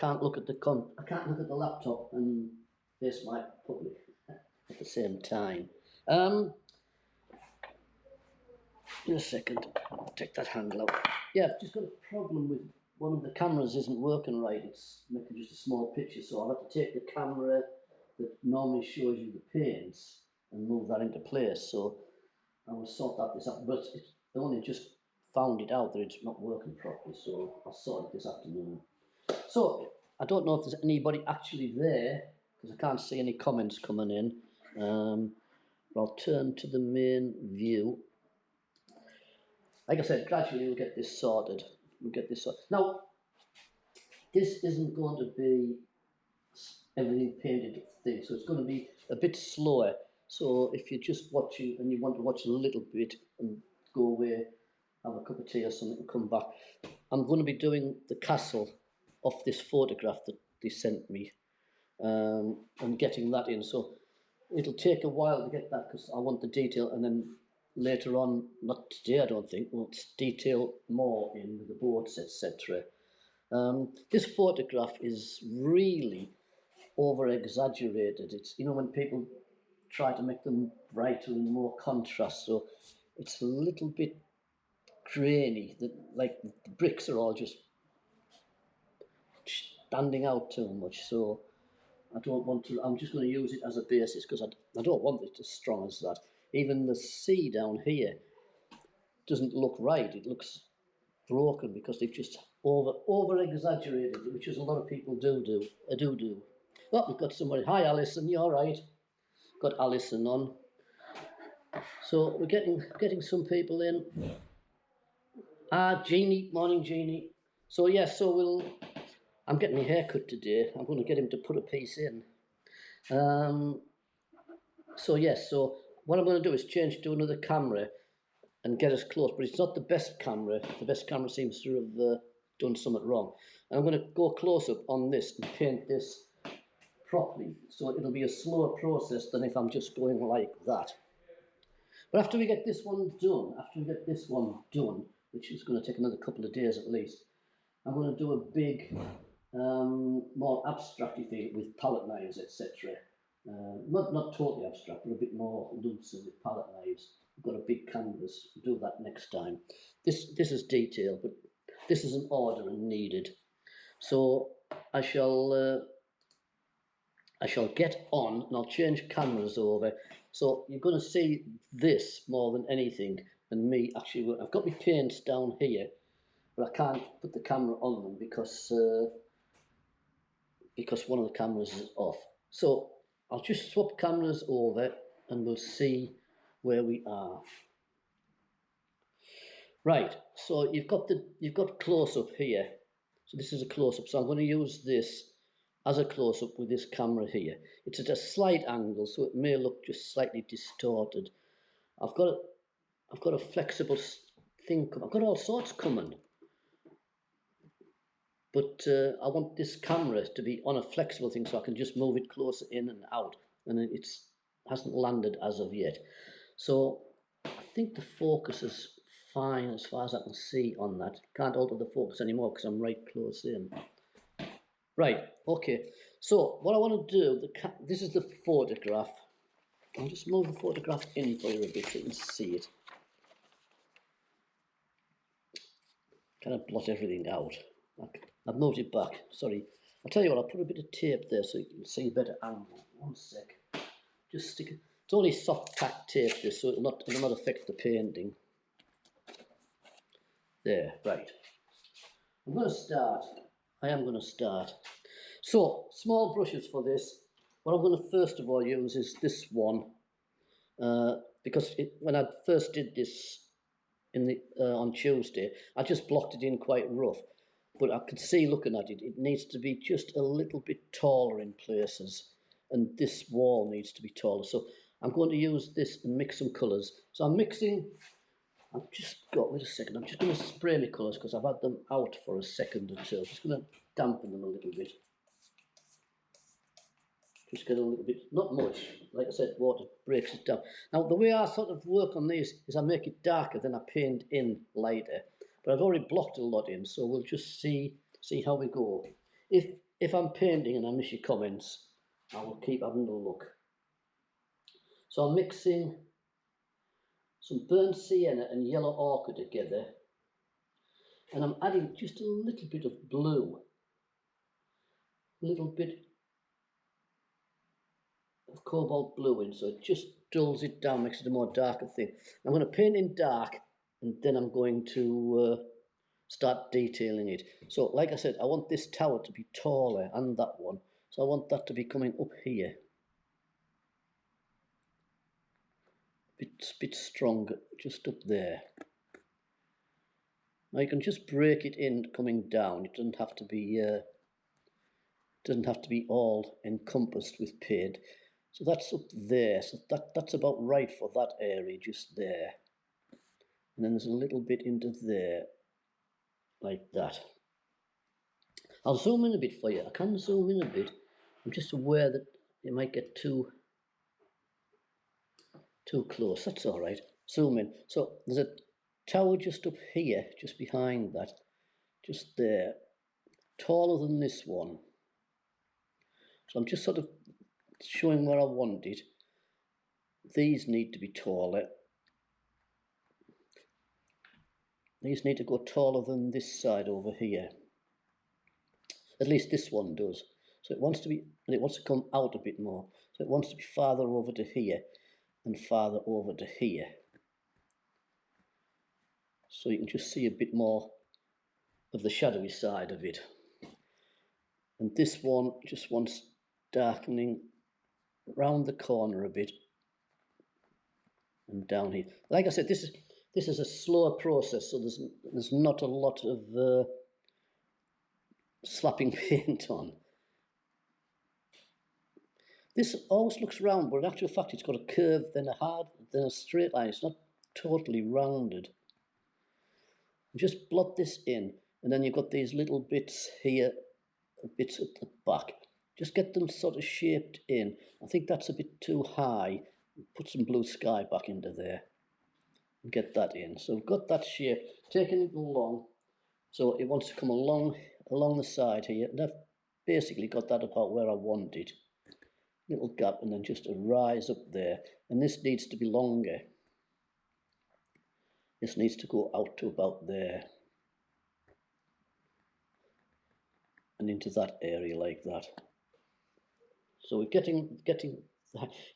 can't look at the laptop and face my public at the same time. In a second, I'll take that handle out. Yeah, I've just got a problem with one of the cameras isn't working right. It's making just a small picture, so I'll have to take the camera that normally shows you the paints and move that into place. So I will sort that this out, but it's only just found it out that it's not working properly, so I'll sort it this afternoon. So I don't know if there's anybody actually there because I can't see any comments coming in. But I'll turn to the main view. Like I said, gradually we'll get this sorted. Now, this isn't going to be everything painted thing, so it's going to be a bit slower. So if you're just watching and you want to watch a little bit and go away, have a cup of tea or something and come back, I'm going to be doing the castle of this photograph that they sent me and getting that in. So it'll take a while to get that because I want the detail, and then later on, not today I don't think, we'll detail more in with the boats, etc. This photograph is really over exaggerated. It's, you know, when people try to make them brighter and more contrast, so it's a little bit grainy, like the bricks are all just standing out too much. So I don't want to, I'm just going to use it as a basis because I don't want it as strong as that. Even the sea down here doesn't look right. It looks broken because they've just over exaggerated it, which is a lot of people do. Well, we've got somebody. Hi, Alison. You all right? Got Alison on. So we're getting some people in. Jeannie. Morning, Jeannie. So yeah, I'm getting my hair cut today. I'm going to get him to put a piece in. So what I'm going to do is change to another camera and get us close, but it's not the best camera. The best camera seems to have done something wrong. And I'm going to go close up on this and paint this properly, so it'll be a slower process than if I'm just going like that. But after we get this one done, which is going to take another couple of days at least, I'm going to do a big, more abstract thing with palette knives, etc. Not totally abstract, but a bit more looser with palette knives. I've got a big canvas. I'll do that next time. This is detail, but this is an order and needed. So I shall get on and I'll change cameras over. So you're going to see this more than anything, and me actually. I've got my paints down here, but I can't put the camera on them because one of the cameras is off. So I'll just swap cameras over and we'll see where we are. Right, so you've got close-up here. So this is a close-up. So I'm going to use this as a close-up with this camera here. It's at a slight angle, so it may look just slightly distorted. I've got a flexible thing. I've got all sorts coming. But I want this camera to be on a flexible thing so I can just move it closer in and out. And it hasn't landed as of yet. So I think the focus is fine as far as I can see on that. Can't alter the focus anymore because I'm right close in. Right, okay. So what I want to do, this is the photograph. I'll just move the photograph in for you a bit so you can see it. Kind of blot everything out. I've moved it back, sorry. I'll tell you what, I'll put a bit of tape there so you can see a better angle. One sec. Just stick it. It's only soft pack tape this, so it'll not affect the painting. There, right. I am going to start. So, small brushes for this. What I'm going to first of all use is this one. Because when I first did this on Tuesday, I just blocked it in quite rough. But I could see looking at it, it needs to be just a little bit taller in places. And this wall needs to be taller. So I'm going to use this and mix some colours. So I'm mixing, wait a second, I'm just going to spray my colours because I've had them out for a second or two. I'm just going to dampen them a little bit. Just get a little bit, not much, like I said, water breaks it down. Now the way I sort of work on these is I make it darker, then I paint in lighter. But I've already blocked a lot in, so we'll just see how we go. If if I'm painting and I miss your comments, I will keep having a look. So I'm mixing some burnt sienna and yellow ochre together, and I'm adding just a little bit of blue, a little bit of cobalt blue in, so it just dulls it down, makes it a more darker thing. I'm going to paint in dark, and then I'm going to start detailing it. So like I said, I want this tower to be taller, and that one, so I want that to be coming up here, bit stronger, just up there. Now you can just break it in coming down. It doesn't have to be all encompassed with paint. So that's up there. So that's about right for that area, just there. And then there's a little bit into there, like that. I'll zoom in a bit for you. I can zoom in a bit. I'm just aware that it might get too close. That's all right. Zoom in. So there's a tower just up here, just behind that, just there, taller than this one. So I'm just sort of showing where I want it. These need to be taller. These need to go taller than this side over here. At least this one does. So it wants to be, and it wants to come out a bit more. So it wants to be farther over to here and farther over to here. So you can just see a bit more of the shadowy side of it. And this one just wants darkening round the corner a bit and down here. Like I said, this is a slower process, so there's not a lot of slapping paint on. This always looks round, but in actual fact it's got a curve, then a hard, then a straight line. It's not totally rounded. Just blot this in, and then you've got these little bits here, bits at the back. Just get them sort of shaped in. I think that's a bit too high. Put some blue sky back into there and get that in. So we've got that shape, taking it along. So it wants to come along the side here, and I've basically got that about where I want it. Little gap, and then just a rise up there. And this needs to be longer. This needs to go out to about there. And into that area like that. So we're getting,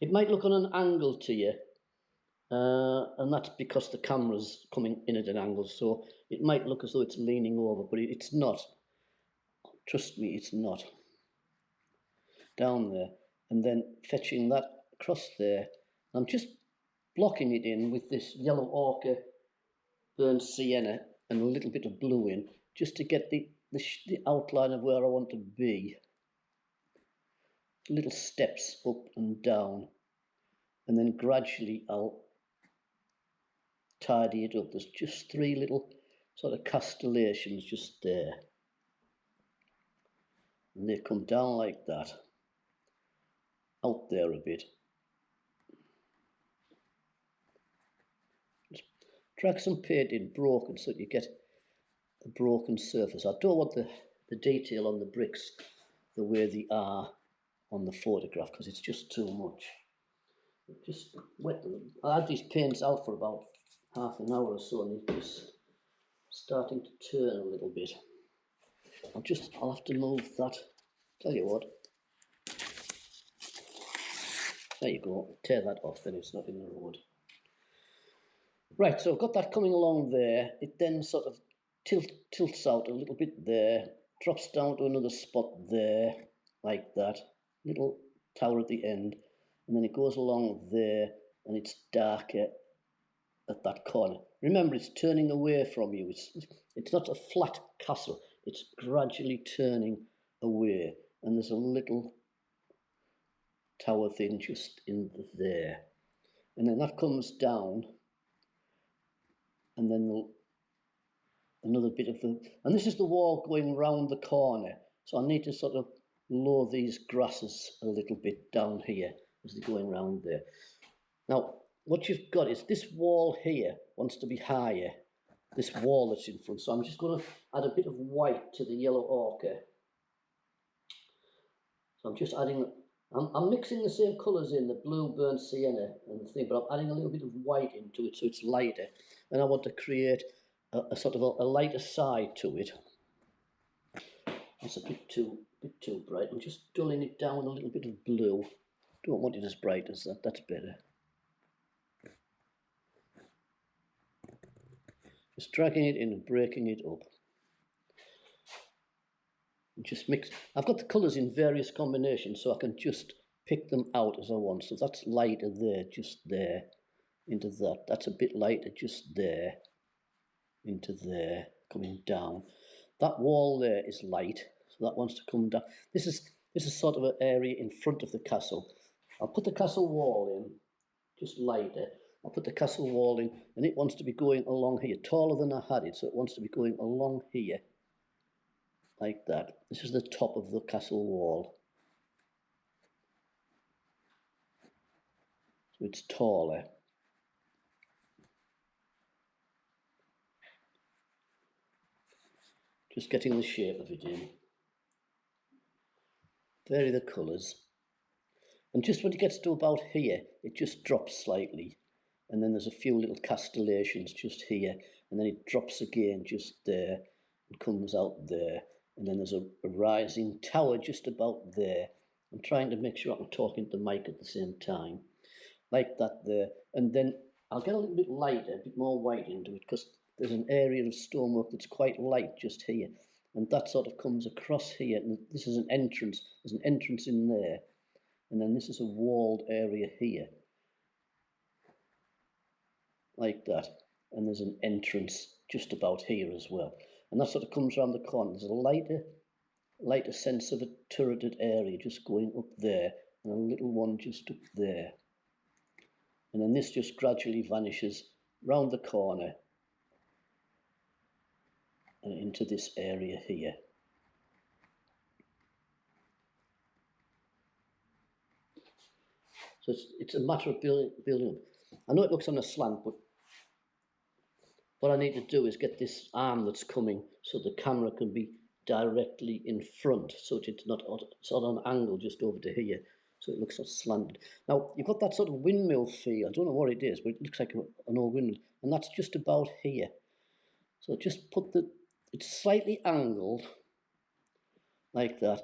it might look on an angle to you, and that's because the camera's coming in at an angle, so it might look as though it's leaning over, but it's not. Trust me, it's not. Down there, and then fetching that across there. I'm just blocking it in with this yellow ochre, burnt sienna, and a little bit of blue in, just to get the outline of where I want to be. Little steps up and down, and then gradually I'll tidy it up. There's just 3 little sort of castellations just there, and they come down like that, out there a bit. Just drag some paint in broken so that you get a broken surface. I don't want the detail on the bricks the way they are on the photograph, because it's just too much. Just wet them. I had these paints out for about half an hour or so, and they're just starting to turn a little bit. I'll have to move that. Tell you what. There you go. Tear that off, then it's not in the road. Right, so I've got that coming along there. It then sort of tilts out a little bit there, drops down to another spot there, like that. Little tower at the end, and then it goes along there, and it's darker at that corner. Remember, it's turning away from you. It's not a flat castle. It's gradually turning away, and there's a little tower thing just in there, and then that comes down, and then another bit of and this is the wall going round the corner. So I need to sort of lower these grasses a little bit down here as they're going round there. Now, what you've got is this wall here wants to be higher, this wall that's in front. So I'm just going to add a bit of white to the yellow ochre. So I'm just adding, I'm mixing the same colours in, the blue, burnt sienna and the thing, but I'm adding a little bit of white into it so it's lighter. And I want to create a sort of a lighter side to it. It's a bit too bright. I'm just dulling it down with a little bit of blue. Don't want it as bright as that, that's better. Just dragging it in and breaking it up. And just mix. I've got the colours in various combinations so I can just pick them out as I want. So that's lighter there, just there, into that. That's a bit lighter, just there, into there, coming down. That wall there is light, so that wants to come down. This is sort of an area in front of the castle. I'll put the castle wall in, just lighter. I'll put the castle wall in, and it wants to be going along here, taller than I had it, so it wants to be going along here, like that. This is the top of the castle wall. So it's taller. Just getting the shape of it in. Vary the colours. And just when it gets to about here, it just drops slightly. And then there's a few little castellations just here. And then it drops again just there and comes out there. And then there's a rising tower just about there. I'm trying to make sure I'm talking to the mic at the same time. Like that there. And then I'll get a little bit lighter, a bit more white into it, because there's an area of stonework that's quite light just here. And that sort of comes across here. And this is an entrance. There's an entrance in there. And then this is a walled area here, like that. And there's an entrance just about here as well. And that sort of comes around the corner. There's a lighter sense of a turreted area just going up there, and a little one just up there. And then this just gradually vanishes round the corner and into this area here. So it's a matter of building up. I know it looks on a slant, but what I need to do is get this arm that's coming so the camera can be directly in front, so it's not sort of an angle just over to here, so it looks sort of slanted. Now, you've got that sort of windmill feel. I don't know what it is, but it looks like an old windmill, and that's just about here. So just put it's slightly angled, like that,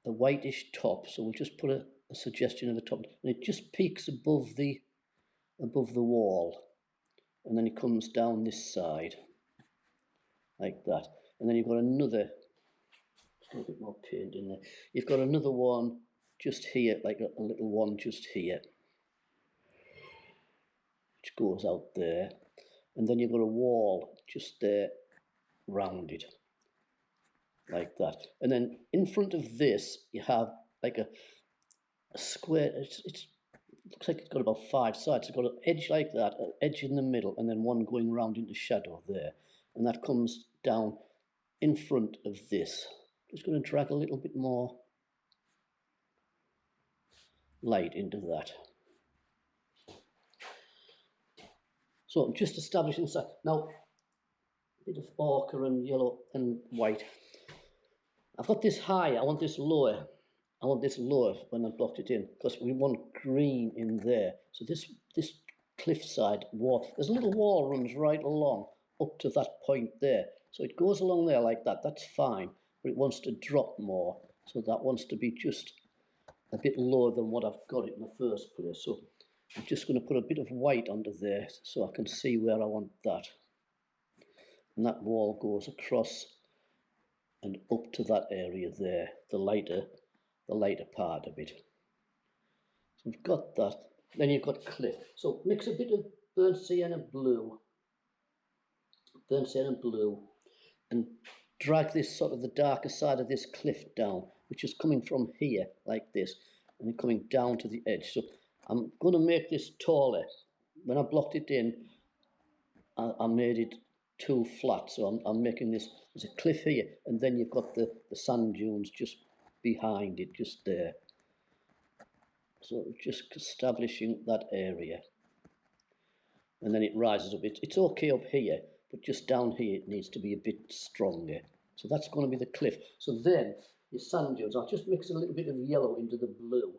a whitish top, so we'll just put a suggestion of the top, and it just peaks above the wall, and then it comes down this side, like that. And then you've got another, a bit more paint in there. You've got another one just here, like a little one just here, which goes out there. And then you've got a wall just there, round it, like that. And then in front of this, you have like a square. It looks like it's got about 5 sides. It's got an edge like that, an edge in the middle, and then one going round into shadow there. And that comes down in front of this. Just going to drag a little bit more light into that. So I'm just establishing that. Now, a bit of ochre and yellow and white. I've got this higher, I want this lower. I want this lower when I blocked it in, because we want green in there. So this cliffside wall, there's a little wall runs right along up to that point there. So it goes along there like that, that's fine, but it wants to drop more. So that wants to be just a bit lower than what I've got it in the first place. So I'm just going to put a bit of white under there so I can see where I want that. And that wall goes across and up to that area there, the lighter part of it. So we've got that. Then you've got cliff. So mix a bit of burnt sienna blue, and drag this sort of the darker side of this cliff down, which is coming from here like this, and then coming down to the edge. So I'm going to make this taller. When I blocked it in, I made it too flat, so I'm making this, there's a cliff here, and then you've got the sand dunes just behind it, just there. So just establishing that area. And then it rises up. It's okay up here, but just down here it needs to be a bit stronger. So that's going to be the cliff. So then your sand dunes. I'll just mix a little bit of yellow into the blue.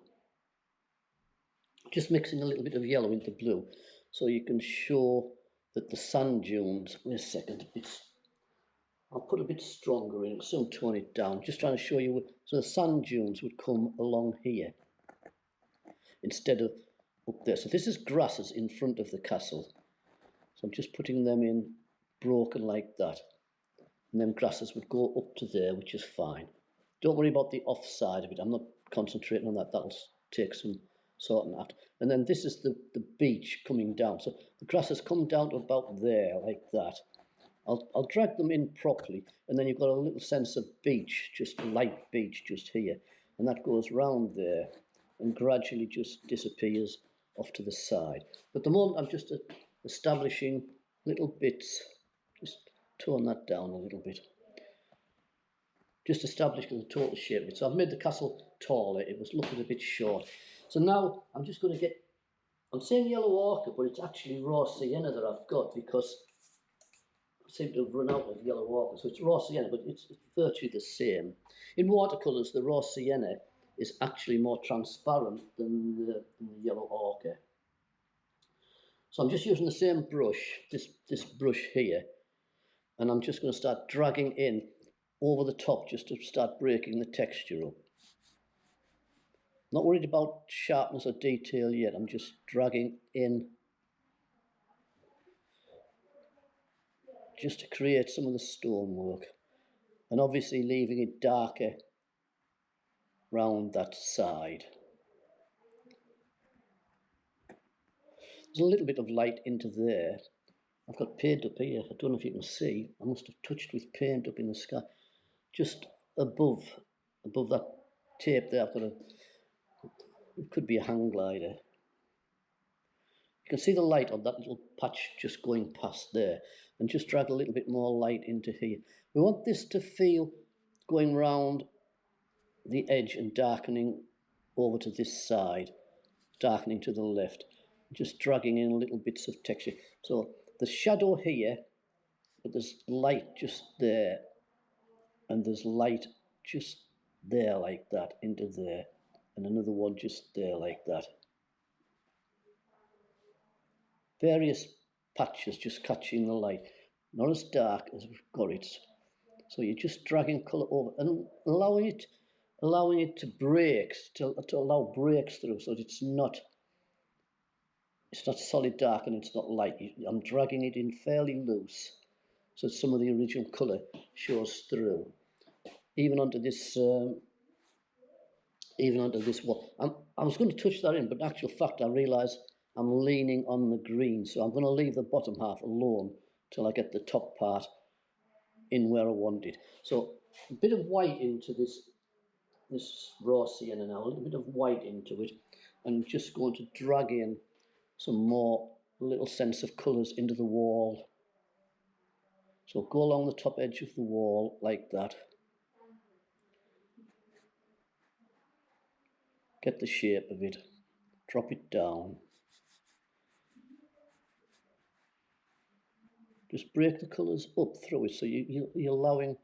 Just mixing a little bit of yellow into blue so you can show that the sand dunes, wait a second, I'll put a bit stronger in, soon tone it down, just trying to show you, so the sand dunes would come along here instead of up there. So this is grasses in front of the castle. So I'm just putting them in broken like that. And then grasses would go up to there, which is fine. Don't worry about the offside of it. I'm not concentrating on that. That'll take some sorting out. And then this is the beach coming down. So the grasses come down to about there, like that. I'll drag them in properly, and then you've got a little sense of beach, just light beach just here. And that goes round there and gradually just disappears off to the side. But at the moment I'm just establishing little bits, just tone that down a little bit. Just establishing the total shape of it. So I've made the castle taller, it was looking a bit short. So now I'm just going to get, I'm saying yellow ochre, but it's actually raw sienna that I've got, because I seem to have run out of yellow ochre. So it's raw sienna, but it's virtually the same. In watercolours, the raw sienna is actually more transparent than the yellow ochre. So I'm just using the same brush, this brush here, and I'm just going to start dragging in over the top just to start breaking the texture up. Not worried about sharpness or detail yet, I'm just dragging in just to create some of the stonework, and obviously leaving it darker round that side. There's a little bit of light into there. I've got paint up here, I don't know if you can see, I must have touched with paint up in the sky. Just above that tape there, I've got it could be a hang glider. You can see the light on that little patch just going past there, and just drag a little bit more light into here. We want this to feel going round the edge and darkening over to this side, darkening to the left, just dragging in little bits of texture. So the shadow here, but there's light just there, and there's light just there like that into there, and another one just there like that. Various patches just catching the light, not as dark as we've got it. So you're just dragging colour over and allowing it to break, to allow breaks through, so that it's not solid dark and it's not light. I'm dragging it in fairly loose, so some of the original colour shows through, even onto this wall. I was going to touch that in, but in actual fact I realise I'm leaning on the green, so I'm going to leave the bottom half alone till I get the top part in where I want it. So a bit of white into this raw sienna now, a little bit of white into it, and just going to drag in some more little sense of colours into the wall. So go along the top edge of the wall like that. Get the shape of it, drop it down. Just break the colours up through it, so you're allowing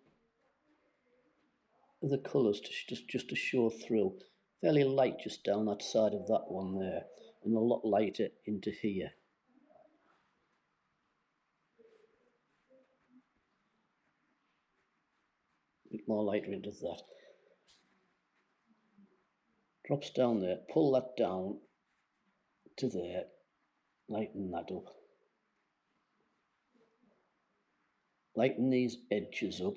the colours just to show through. Fairly light just down that side of that one there, and a lot lighter into here. A bit more lighter into that. Drops down there, pull that down to there, lighten that up. Lighten these edges up.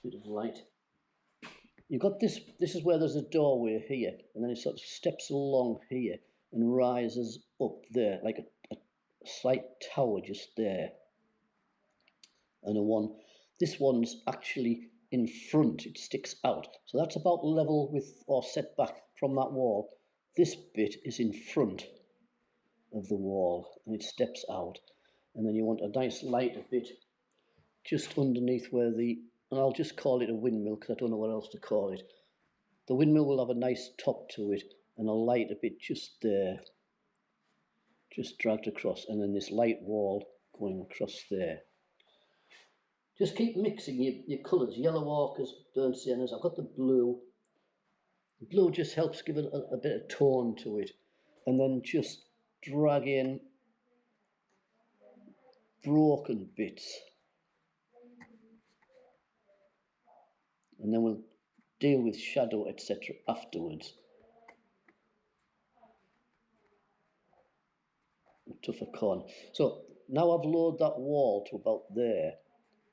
Bit of light. You've got this is where there's a doorway here, and then it sort of steps along here and rises up there, like a slight tower just there. And this one's actually in front, it sticks out. So that's about level with, or set back from that wall. This bit is in front of the wall, and it steps out. And then you want a nice lighter bit just underneath where and I'll just call it a windmill because I don't know what else to call it. The windmill will have a nice top to it and a lighter bit just there, just dragged across, and then this light wall going across there. Just keep mixing your colours, yellow ochres, burnt siennas. I've got the blue. The blue just helps give it a bit of tone to it. And then just drag in broken bits. And then we'll deal with shadow, etc. afterwards. Tougher corner. So now I've lowered that wall to about there.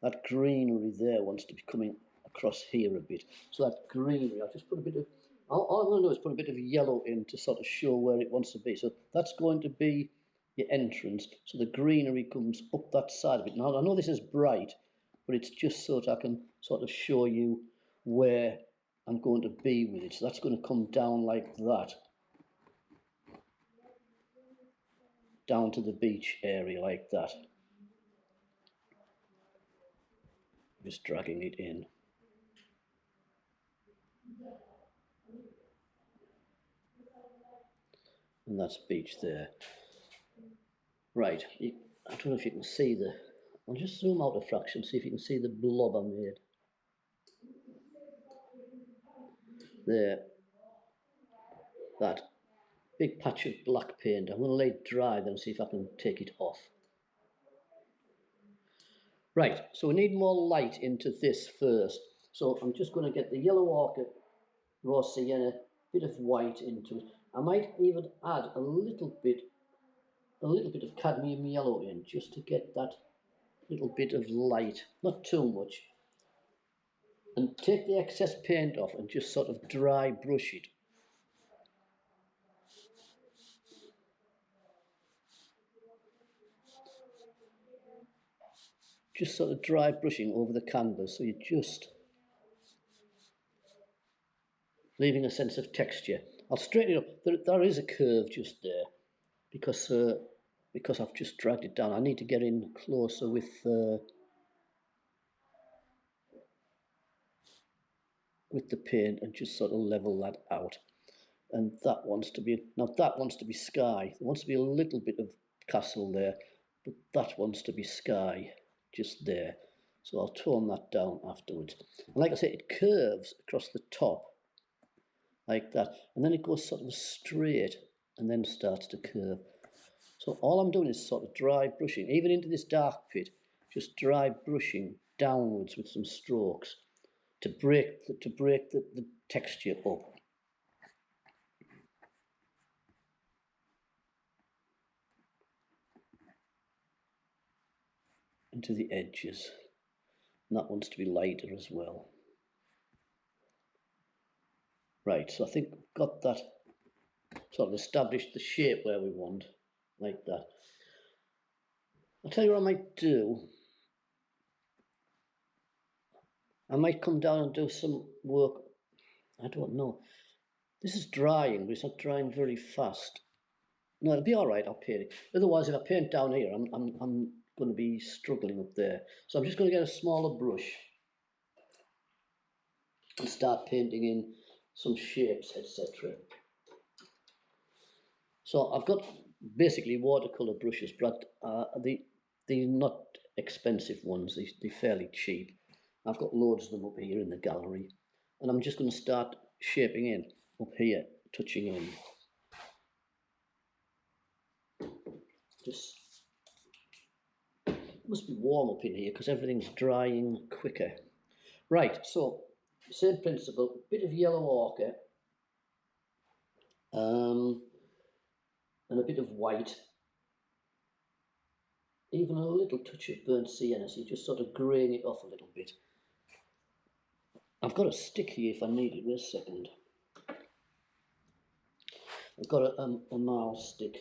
That greenery there wants to be coming across here a bit. So that greenery, I'll just put a bit of, all I'm going to do is put a bit of yellow in to sort of show where it wants to be. So that's going to be your entrance. So the greenery comes up that side of it. Now I know this is bright, but it's just so that I can sort of show you where I'm going to be with it. So that's going to come down like that. Down to the beach area like that. Just dragging it in. And that's beach there. Right, I don't know if you can see I'll just zoom out a fraction, see if you can see the blob I made. There. That big patch of black paint. I'm going to let it dry then see if I can take it off. Right, so we need more light into this first. So I'm just going to get the yellow ochre, raw sienna, bit of white into it. I might even add a little bit of cadmium yellow in just to get that little bit of light, not too much. And take the excess paint off and just sort of dry brush it. Just sort of dry brushing over the canvas, so you're just leaving a sense of texture. I'll straighten it up. There is a curve just there because I've just dragged it down. I need to get in closer with the paint and just sort of level that out. And that wants to be, now that wants to be sky. There wants to be a little bit of castle there, but that wants to be sky just there. So I'll tone that down afterwards. And like I say, it curves across the top like that, and then it goes sort of straight and then starts to curve. So all I'm doing is sort of dry brushing, even into this dark pit, just dry brushing downwards with some strokes to break the texture up. Into the edges. And that wants to be lighter as well. Right, so I think we've got that sort of established the shape where we want, like that. I'll tell you what I might do. I might come down and do some work. I don't know. This is drying, but it's not drying very fast. No, it'll be all right. I'll paint it. Otherwise, if I paint down here, I'm going to be struggling up there. So I'm just going to get a smaller brush and start painting in some shapes, etc. So I've got basically watercolor brushes, but they're not expensive ones. They're fairly cheap. I've got loads of them up here in the gallery, and I'm just going to start shaping in up here, touching in. Just must be warm up in here because everything's drying quicker. Right, so same principle, bit of yellow ochre, and a bit of white, even a little touch of burnt sienna, so you're just sort of greying it off a little bit. I've got a stick here if I need it. Wait a second. I've got a marl stick.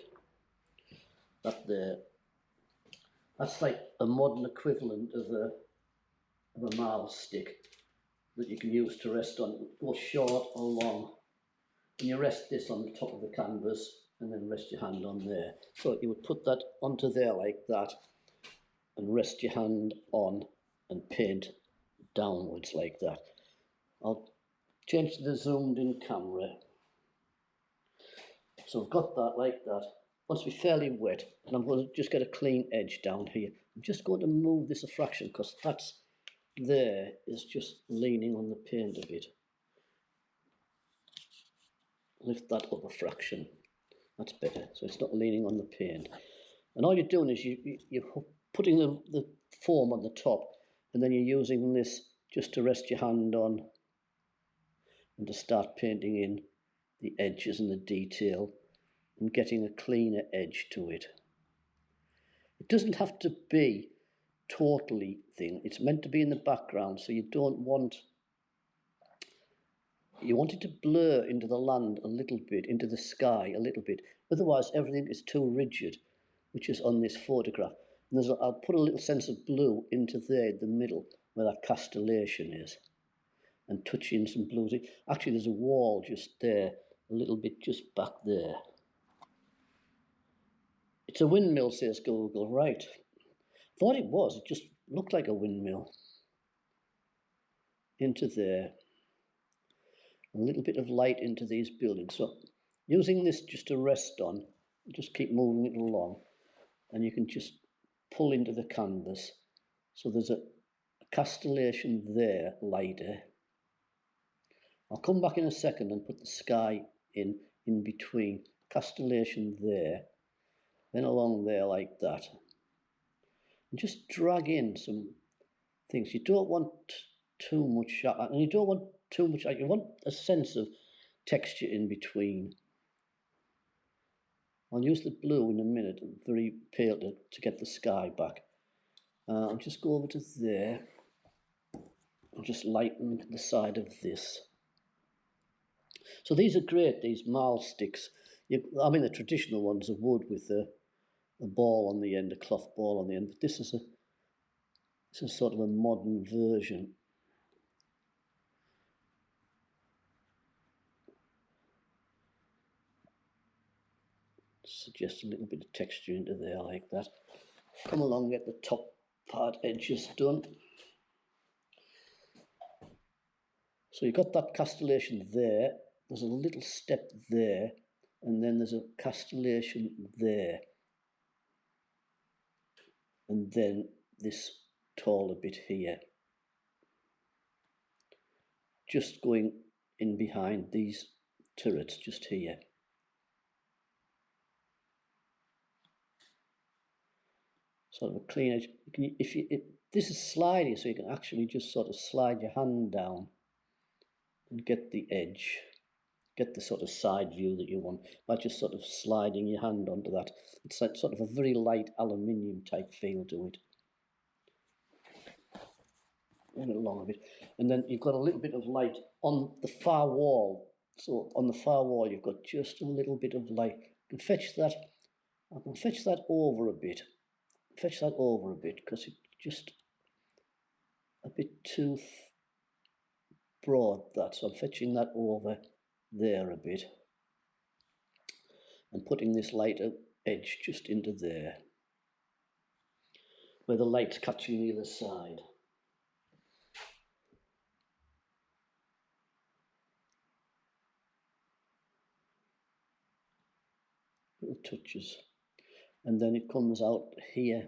That there. That's like a modern equivalent of a marl stick that you can use to rest on. It goes short or long. And you rest this on the top of the canvas and then rest your hand on there. So you would put that onto there like that and rest your hand on and paint downwards like that. I'll change to the zoomed in camera. So I've got that like that. wants to be fairly wet, and I'm going to just get a clean edge down here. I'm just going to move this a fraction because that's there is just leaning on the paint a bit. Lift that up a fraction. That's better, so it's not leaning on the paint. And all you're doing is you're putting the foam on the top, and then you're using this just to rest your hand on and to start painting in the edges and the detail and getting a cleaner edge to it. It doesn't have to be totally thin. It's meant to be in the background, so you want it to blur into the land a little bit, into the sky a little bit. Otherwise, everything is too rigid, which is on this photograph. And I'll put a little sense of blue into there in the middle where that castellation is, and touch in some blues. Actually, there's a wall just there, a little bit just back there. It's a windmill, says Google. Right. Thought it was. It just looked like a windmill. Into there. A little bit of light into these buildings. So using this just to rest on, just keep moving it along, and you can just pull into the canvas. So there's a castellation there, lighter. I'll come back in a second and put the sky in between. Castellation there, then along there like that. And just drag in some things. You don't want too much, and you don't want too much. You want a sense of texture in between. I'll use the blue in a minute, very pale to get the sky back. I'll just go over to there and just lighten the side of this. So these are great, these marl sticks. I mean, the traditional ones are wood with a ball on the end, a cloth ball on the end, but this is sort of a modern version. Suggest a little bit of texture into there like that. Come along, get the top part edges done. So you've got that castellation there, there's a little step there, and then there's a castellation there. And then this taller bit here. Just going in behind these turrets just here. Sort of a clean edge. This is sliding, so you can actually just sort of slide your hand down and get the edge, get the sort of side view that you want by just sort of sliding your hand onto that. It's like sort of a very light aluminium type feel to it. And along a bit, and then you've got a little bit of light on the far wall. So on the far wall, you've got just a little bit of light. You can fetch that. I can fetch that over a bit. Fetch that over a bit because it's just a bit too broad. That, so I'm fetching that over there a bit and putting this lighter edge just into there, where the light's catching the other side. Little touches, and then it comes out here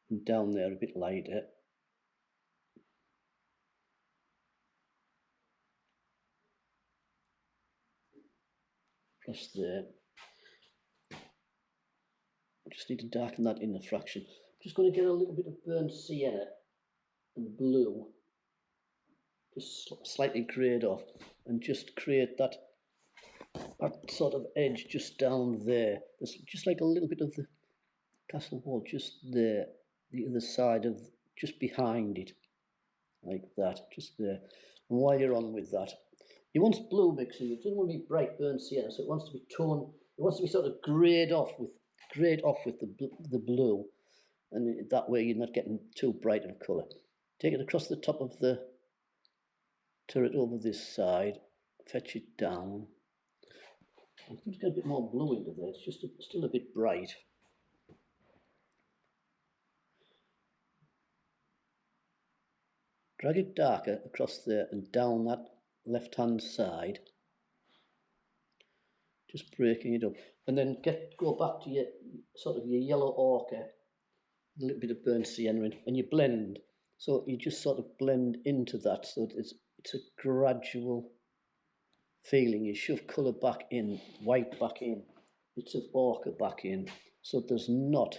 and down there a bit lighter. Plus there. I just need to darken that in a fraction. I'm just going to get a little bit of burnt sienna and blue, just slightly greyed off, and just create that sort of edge just down there. There's just like a little bit of the castle wall just there, the other side of, just behind it, like that, just there. And while you're on with that, it wants blue mixing. It doesn't want to be bright burnt sienna, so it wants to be toned. It wants to be sort of greyed off with the blue, and that way you're not getting too bright of colour. Take it across the top of the turret over this side, fetch it down. I'm going to get a bit more blue into there. It's just still a bit bright. Drag it darker across there and down that left-hand side. just breaking it up, and then go back to your sort of your yellow ochre, a little bit of burnt sienna, and you blend. So you just sort of blend into that, so it's a gradual feeling. You shove colour back in, white back in, bits of ochre back in, so there's not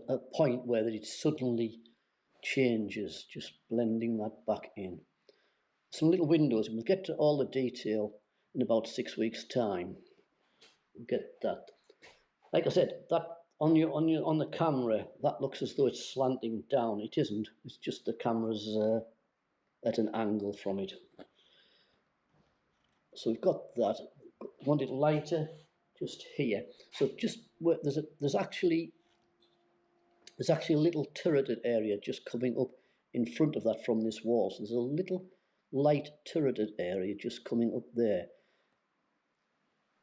a point where it suddenly changes. Just blending that back in. Some little windows. We'll get to all the detail in about 6 weeks' time. We'll get that. Like I said, that on the camera, that looks as though it's slanting down. It isn't. It's just the camera's at an angle from it. So we've got that. Want it lighter, just here. So just where there's actually a little turreted area just coming up in front of that from this wall. So there's a little light turreted area just coming up there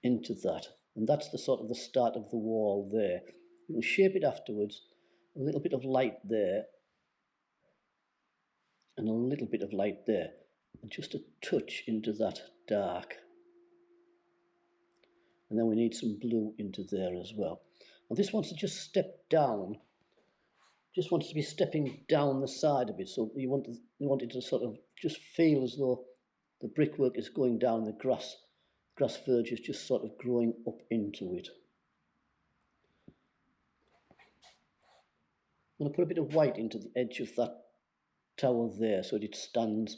into that, and that's the sort of the start of the wall there. You can shape it afterwards. A little bit of light there, and a little bit of light there, and just a touch into that dark. And then we need some blue into there as well. Now this wants to just step down. Just wants to be stepping down the side of it. So you want it to sort of just feel as though the brickwork is going down, the grass verge is just sort of growing up into it. I'm going to put a bit of white into the edge of that tower there so that it stands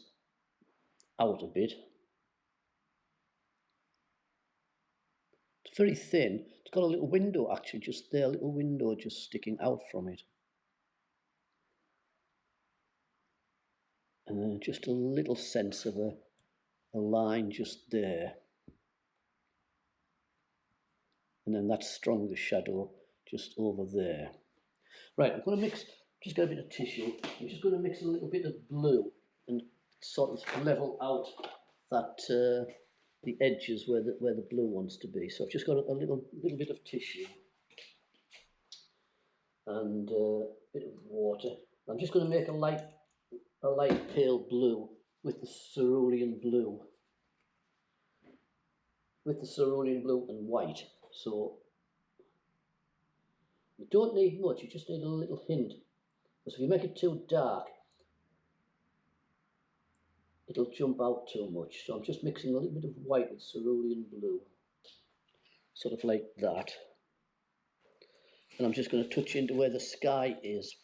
out a bit. It's very thin. It's got a little window actually just there, a little window just sticking out from it. And then just a little sense of a line just there. And then that stronger shadow just over there. Right, I'm going to mix, just got a bit of tissue. I'm just going to mix a little bit of blue and sort of level out that the edges where the blue wants to be. So I've just got a little bit of tissue and a bit of water. I'm just going to make a light pale blue with the cerulean blue. With the cerulean blue and white. So you don't need much, you just need a little hint. Because if you make it too dark, it'll jump out too much. So I'm just mixing a little bit of white with cerulean blue. Sort of like that. And I'm just going to touch into where the sky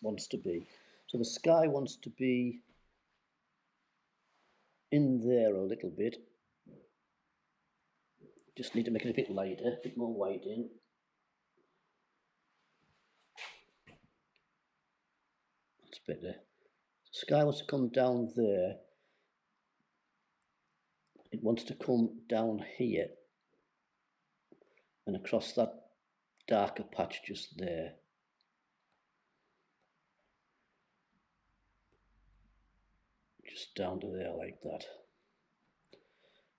wants to be. So the sky wants to be in there a little bit. Just need to make it a bit lighter, a bit more white in. That's better. The sky wants to come down there. It wants to come down here and across that darker patch just there. Just down to there like that.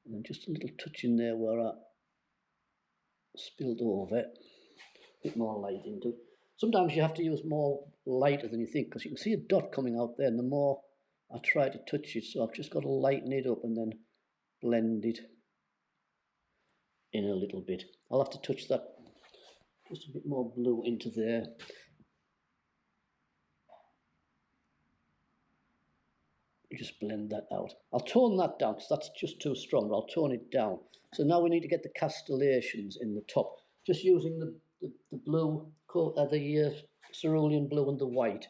And then just a little touch in there where I spilled over. A bit more light into it. Sometimes you have to use more lighter than you think, because you can see a dot coming out there, and the more I try to touch it, so I've just got to lighten it up and then blend it in a little bit. I'll have to touch that, just a bit more blue into there. Just blend that out. I'll tone that down because that's just too strong, but I'll tone it down. So now we need to get the castellations in the top. Just using the blue, the cerulean blue and the white.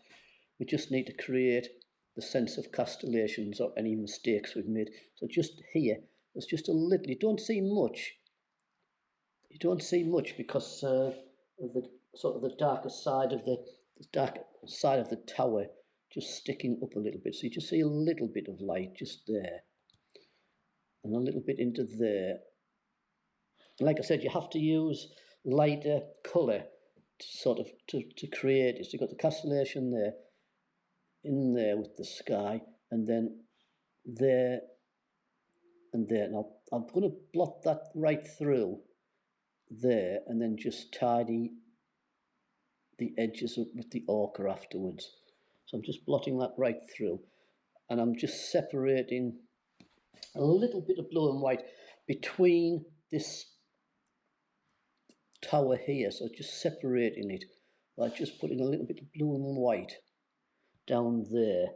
We just need to create the sense of castellations or any mistakes we've made. So just here, there's just a little, you don't see much. You don't see much because of the sort of the darker side of the tower just sticking up a little bit. So you just see a little bit of light just there. And a little bit into there. And like I said, you have to use lighter colour to sort of to create it. So you've got the castellation there, in there with the sky, and then there and there. Now I'm going to blot that right through there and then just tidy the edges up with the ochre afterwards. So I'm just blotting that right through, and I'm just separating a little bit of blue and white between this tower here, so just separating it by just putting a little bit of blue and white down there,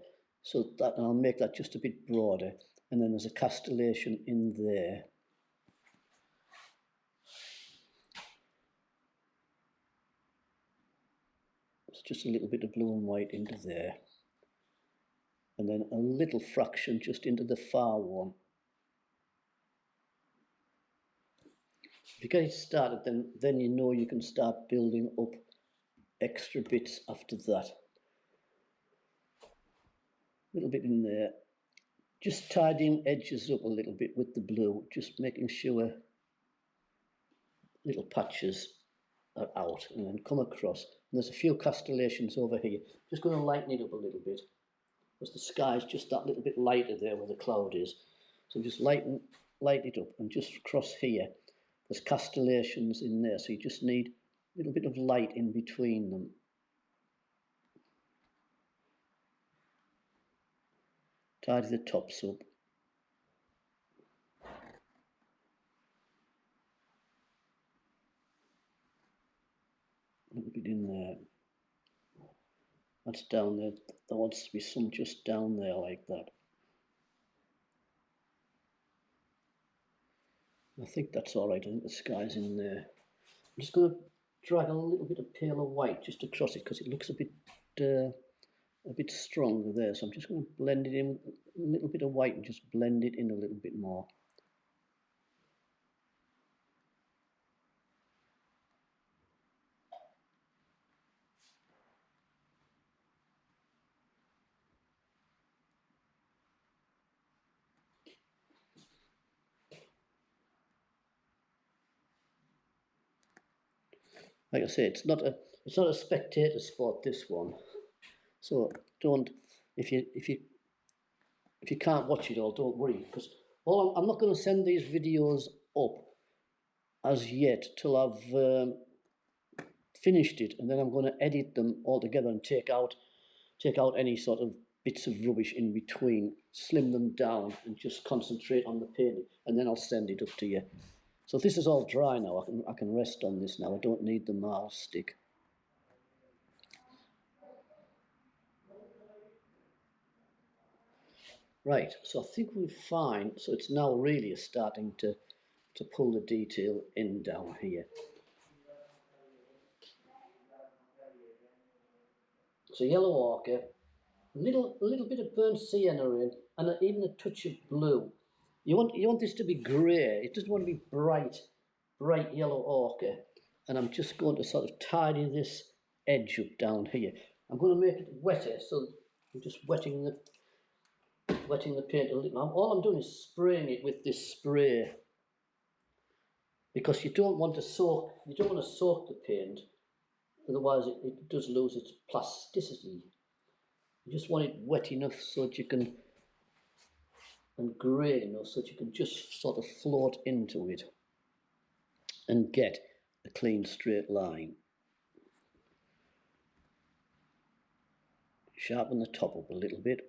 so that, and I'll make that just a bit broader, and then there's a castellation in there. It's just a little bit of blue and white into there, and then a little fraction just into the far one. If you get it started, then you know you can start building up extra bits after that. A little bit in there. Just tidying edges up a little bit with the blue, just making sure little patches are out, and then come across. And there's a few castellations over here. Just going to lighten it up a little bit, because the sky's just that little bit lighter there where the cloud is. So just light it up, and just across here, there's castellations in there, so you just need a little bit of light in between them. Tidy the tops up. A little bit in there. That's down there. There wants to be some just down there like that. I think that's all right. I think the sky's in there. I'm just going to drag a little bit of paler white just across it because it looks a bit stronger there. So I'm just going to blend it in with a little bit of white and just blend it in a little bit more. Like I say, it's not a spectator sport, this one. So don't, if you can't watch it all, don't worry, because I'm not going to send these videos up as yet till I've finished it, and then I'm going to edit them all together and take out any sort of bits of rubbish in between, slim them down, and just concentrate on the painting, and then I'll send it up to you. So this is all dry now. I can rest on this now. I don't need the marl stick. Right, so I think we're fine. So it's now really starting to pull the detail in down here. So yellow ochre, a little bit of burnt sienna in, and even a touch of blue. You want this to be grey. It doesn't want to be bright yellow ochre. And I'm just going to sort of tidy this edge up down here. I'm going to make it wetter, so I'm just wetting the paint a little. All I'm doing is spraying it with this spray, because you don't want to soak the paint, otherwise it does lose its plasticity. You just want it wet enough so that you can, and grey enough so that you can just sort of float into it and get a clean straight line. Sharpen the top up a little bit.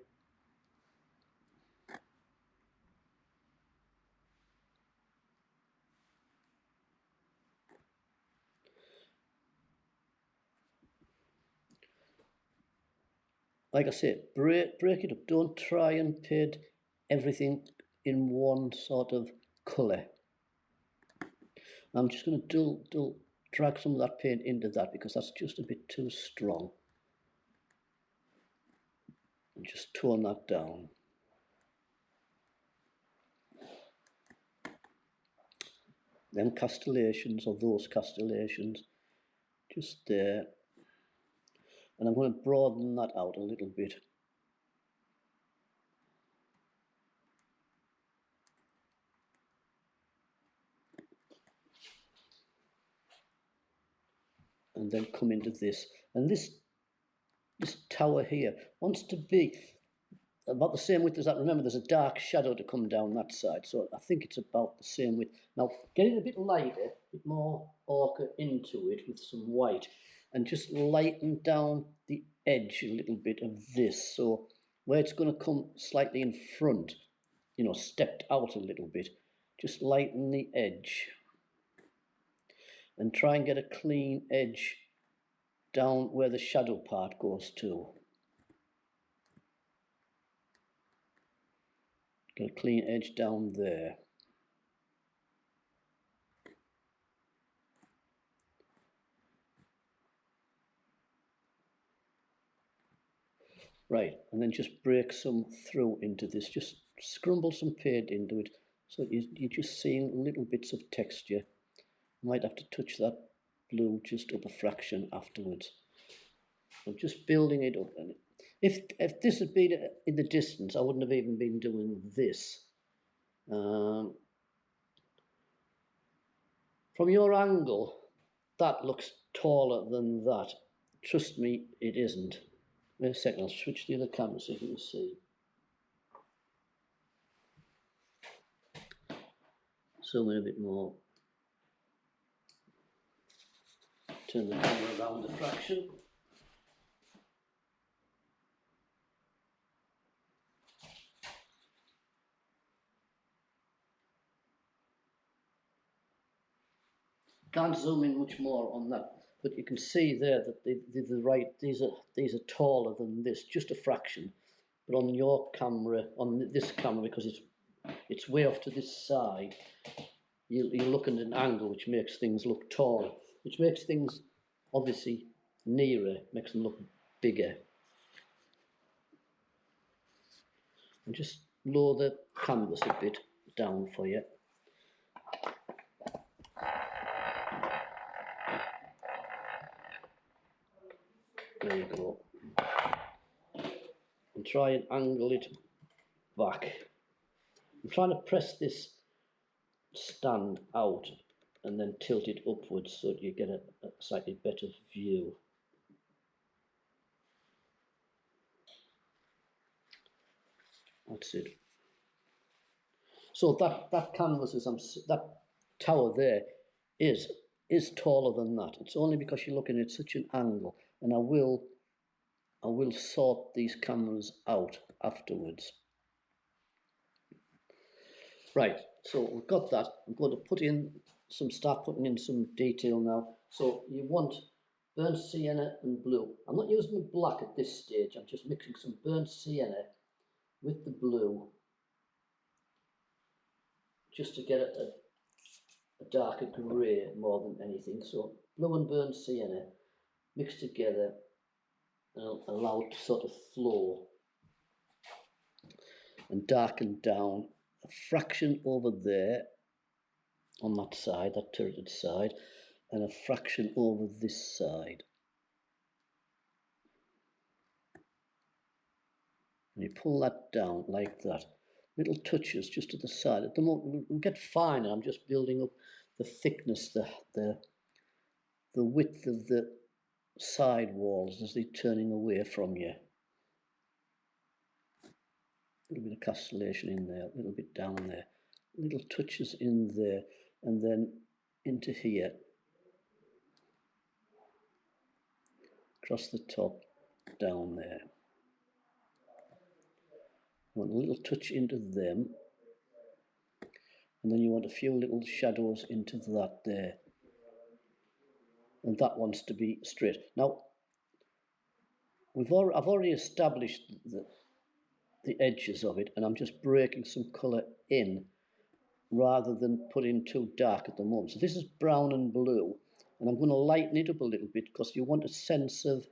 Like I say, break it up. Don't try and paint everything in one sort of colour. I'm just going to drag some of that paint into that, because that's just a bit too strong. And just tone that down. Them castellations, or those castellations, just there. And I'm going to broaden that out a little bit. And then come into this. And this tower here wants to be about the same width as that. Remember, there's a dark shadow to come down that side, so I think it's about the same width. Now, get it a bit lighter, a bit more ochre into it with some white, and just lighten down the edge a little bit of this, so where it's going to come slightly in front, you know, stepped out a little bit, just lighten the edge and try and get a clean edge down where the shadow part goes to. Get a clean edge down there. Right, and then just break some through into this, just scrumble some paint into it so you're just seeing little bits of texture. You might have to touch that blue just up a fraction afterwards. I'm just building it up. And if this had been in the distance, I wouldn't have even been doing this. From your angle, that looks taller than that. Trust me, it isn't. Wait a second, I'll switch the other camera so you can see. Zoom in a bit more. Turn the camera around a fraction. Can't zoom in much more on that, but you can see there that these are taller than this, just a fraction. But on your camera, on this camera, because it's way off to this side, you're looking at an angle which makes things look taller, which makes things obviously nearer, makes them look bigger. And just lower the canvas a bit down for you. There you go. And try and angle it back. I'm trying to press this stand out and then tilt it upwards so that you get a slightly better view. That's it. So that canvas that tower there is taller than that. It's only because you're looking at such an angle, and I will sort these cameras out afterwards. Right, so we've got that. I'm going to start putting in some detail now. So you want burnt sienna and blue. I'm not using the black at this stage. I'm just mixing some burnt sienna with the blue just to get a darker grey more than anything. So blue and burnt sienna mixed together and allow it to sort of flow and darken down a fraction over there on that side, that turreted side, and a fraction over this side. And you pull that down like that. Little touches just to the side. At the moment, we'll get finer. I'm just building up the thickness, the width of the side walls as they're turning away from you. A little bit of castellation in there, a little bit down there. Little touches in there, and then into here. Across the top, down there. Want a little touch into them, and then you want a few little shadows into that there, and that wants to be straight. Now I've already established the edges of it, and I'm just breaking some colour in rather than put in too dark at the moment. So this is brown and blue, and I'm going to lighten it up a little bit because you want a sense of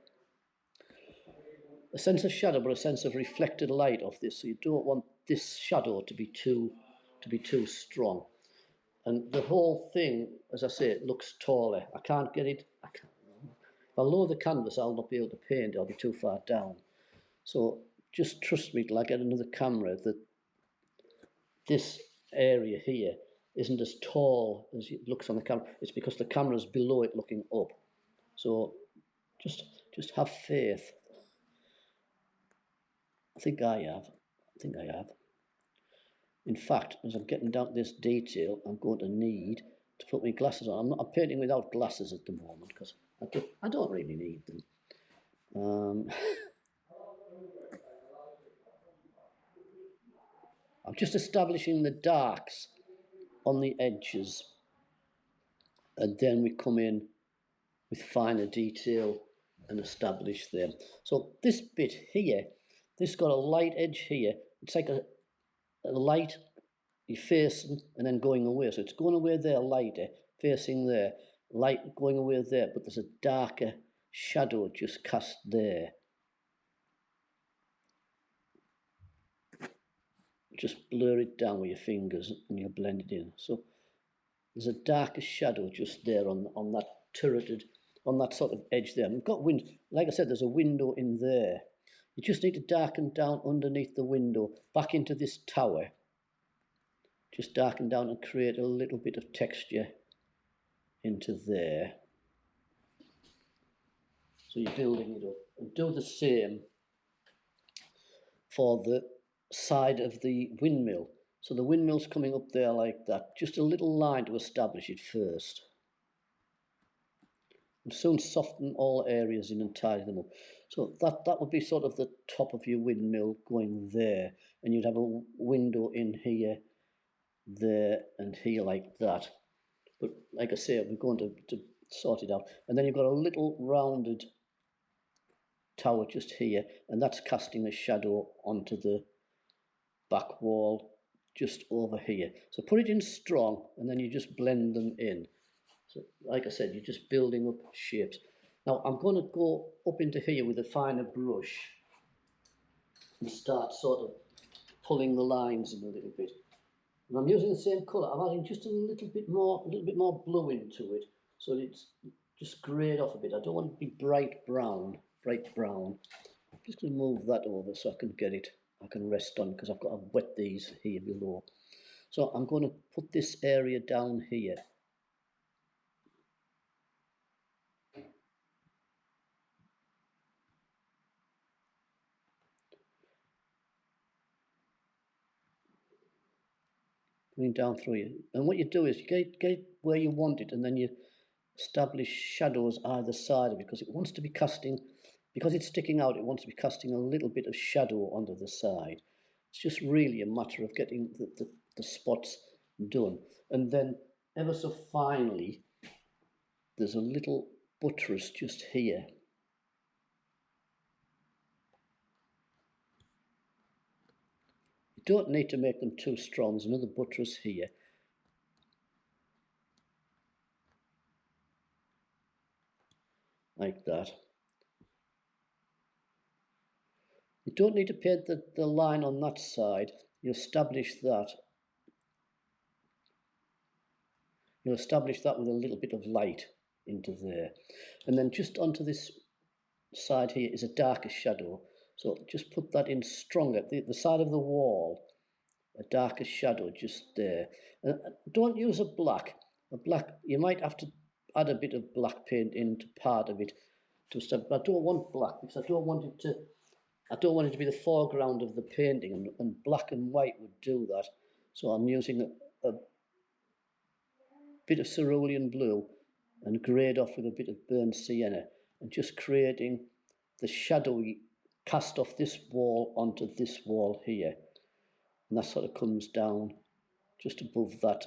shadow, but a sense of reflected light off this. So you don't want this shadow to be too strong. And the whole thing, as I say, it looks taller. I can't get it. If I lower the canvas, I'll not be able to paint. I'll be too far down. So just trust me till I get another camera that this area here isn't as tall as it looks on the camera. It's because the camera's below it looking up. So just have faith. I think I have. In fact, as I'm getting down to this detail, I'm going to need to put my glasses on. I'm painting without glasses at the moment because I don't really need them. I'm just establishing the darks on the edges, and then we come in with finer detail and establish them. So this bit here, this got a light edge here. It's like a light you're facing and then going away. So it's going away there lighter, facing there, light going away there, but there's a darker shadow just cast there. Just blur it down with your fingers and you'll blend it in. So there's a darker shadow just there on that turreted, on that sort of edge there. And we've got wind, like I said, there's a window in there. You just need to darken down underneath the window, back into this tower. Just darken down and create a little bit of texture into there. So you're building it up. And do the same for the side of the windmill. So the windmill's coming up there like that. Just a little line to establish it first. And soon soften all areas in and tidy them up. So that would be sort of the top of your windmill going there. And you'd have a window in here, there and here like that. But like I say, we're going to sort it out. And then you've got a little rounded tower just here, and that's casting a shadow onto the back wall just over here. So put it in strong, and then you just blend them in. So like I said, you're just building up shapes. Now I'm going to go up into here with a finer brush and start sort of pulling the lines in a little bit. And I'm using the same colour. I'm adding just a little bit more blue into it, so it's just greyed off a bit. I don't want it to be bright brown. I'm just going to move that over so I can get it. I can rest on, because I've got to wet these here below. So I'm going to put this area down here. Going down through you. And what you do is you get where you want it, and then you establish shadows either side of it, because it wants to be casting, because it's sticking out, it wants to be casting a little bit of shadow onto the side. It's just really a matter of getting the spots done. And then ever so finely, there's a little buttress just here. You don't need to make them too strong. There's another buttress here. Like that. You don't need to paint the line on that side. You establish that. You'll establish that with a little bit of light into there. And then just onto this side here is a darker shadow. So just put that in stronger. The side of the wall, a darker shadow just there. And don't use a black. You might have to add a bit of black paint into part of it to establish. But I don't want black, because I don't want it to be the foreground of the painting, and black and white would do that. So I'm using a bit of cerulean blue and greyed off with a bit of burnt sienna, and just creating the shadowy cast off this wall onto this wall here. And that sort of comes down just above that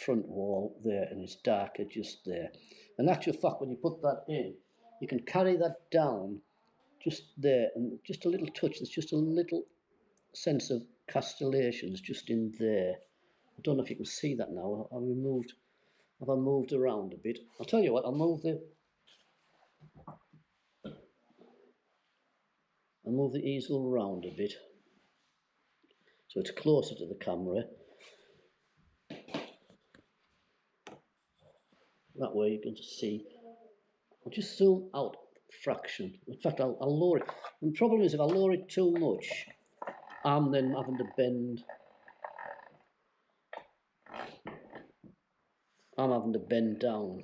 front wall there, and it's darker just there. In actual fact, when you put that in, you can carry that down just there, and just a little touch. There's just a little sense of castellations just in there. I don't know if you can see that now. Have I moved around a bit? I'll tell you what, I'll move the easel around a bit so it's closer to the camera. That way you're going to see. I'll just zoom out a fraction. In fact, I'll lower it. And the problem is, if I lower it too much, I'm then having to bend. I'm having to bend down.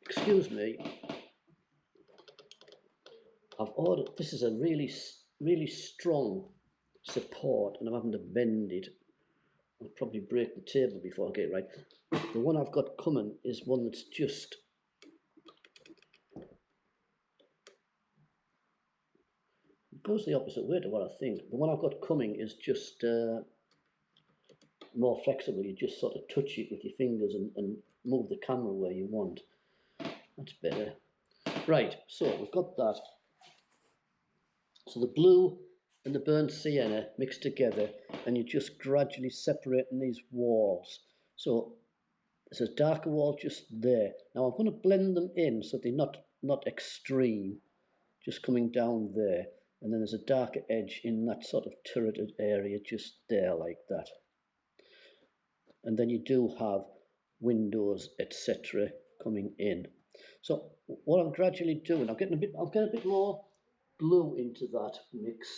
Excuse me. I've ordered. This is a really strong support, and I'm having to bend it. I'll probably break the table before I get it right. The one I've got coming is one that's just goes the opposite way to what I think. The one I've got coming is just more flexible. You just sort of touch it with your fingers and move the camera where you want. That's better. Right, so we've got that. So the blue and the burnt sienna mixed together, and you're just gradually separating these walls. So there's a darker wall just there. Now I'm going to blend them in so they're not extreme, just coming down there. And then there's a darker edge in that sort of turreted area just there like that. And then you do have windows, etc. coming in. So what I'm gradually doing, I'm getting a bit more blue into that mix,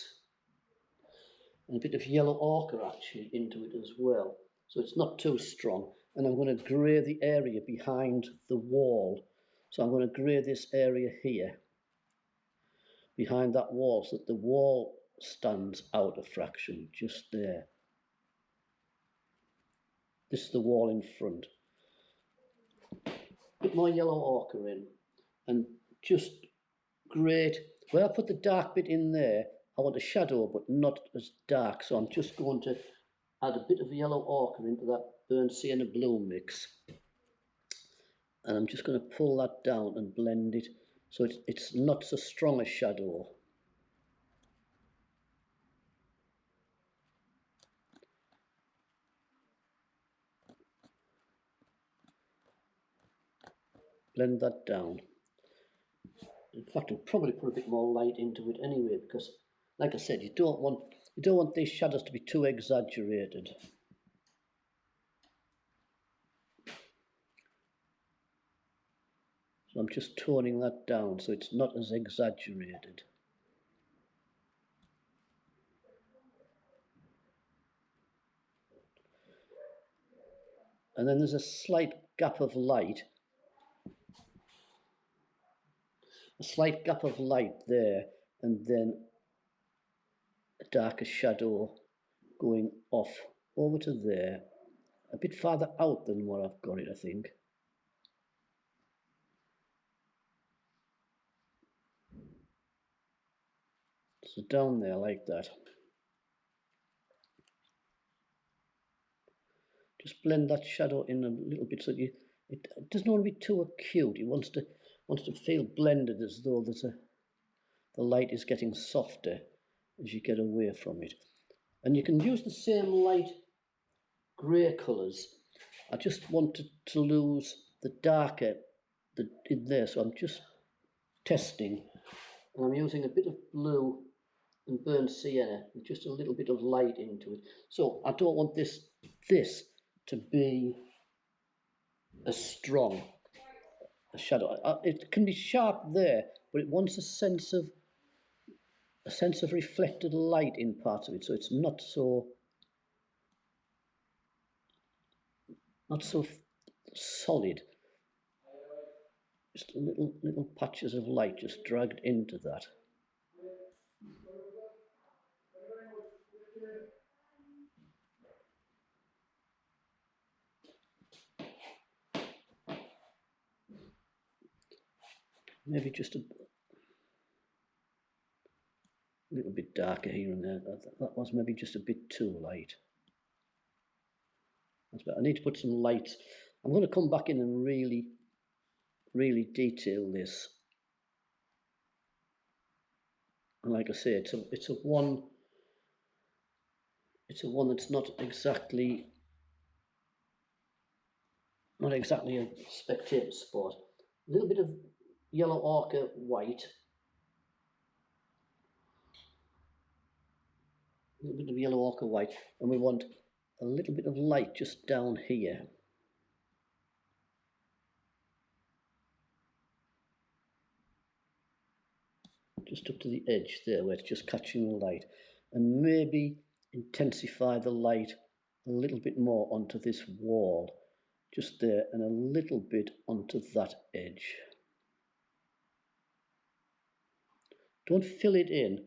and a bit of yellow ochre actually into it as well, so it's not too strong. And I'm going to grey the area behind the wall. So I'm going to grey this area here behind that wall so that the wall stands out a fraction just there. This is the wall in front. Bit more yellow ochre in, and just great. Where I put the dark bit in there, I want a shadow but not as dark, so I'm just going to add a bit of yellow ochre into that burnt sienna blue mix, and I'm just going to pull that down and blend it so it's not so strong a shadow. Blend that down. In fact, I'll probably put a bit more light into it anyway, because like I said, you don't want these shadows to be too exaggerated. So I'm just toning that down so it's not as exaggerated. And then there's a slight gap of light. A slight gap of light there, and then a darker shadow going off over to there, a bit farther out than what I've got it, I think. So down there like that. Just blend that shadow in a little bit so it doesn't want to be too acute. It wants to feel blended, as though the light is getting softer as you get away from it. And you can use the same light grey colours. I just wanted to lose the darker in there, so I'm just testing, and I'm using a bit of blue and burnt sienna with just a little bit of light into it. So I don't want this to be as strong a shadow. It can be sharp there, but it wants a sense of reflected light in parts of it, so it's not so solid. Just little patches of light just dragged into that. Maybe just a little bit darker here and there. That was maybe just a bit too light. I need to put some light. I'm going to come back in and really detail this. And like I say, it's a one that's not exactly a spectator spot. A little bit of yellow ochre white. A little bit of yellow ochre white, and we want a little bit of light just down here. Just up to the edge there where it's just catching the light, and maybe intensify the light a little bit more onto this wall, just there, and a little bit onto that edge. Don't fill it in,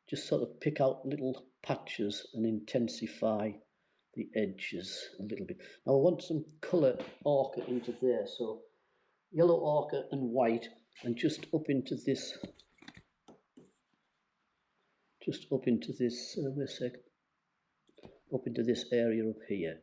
just sort of pick out little patches and intensify the edges a little bit. Now I want some colour ochre into there, so yellow ochre and white, and just up into this just up into this, wait a sec, up into this area up here.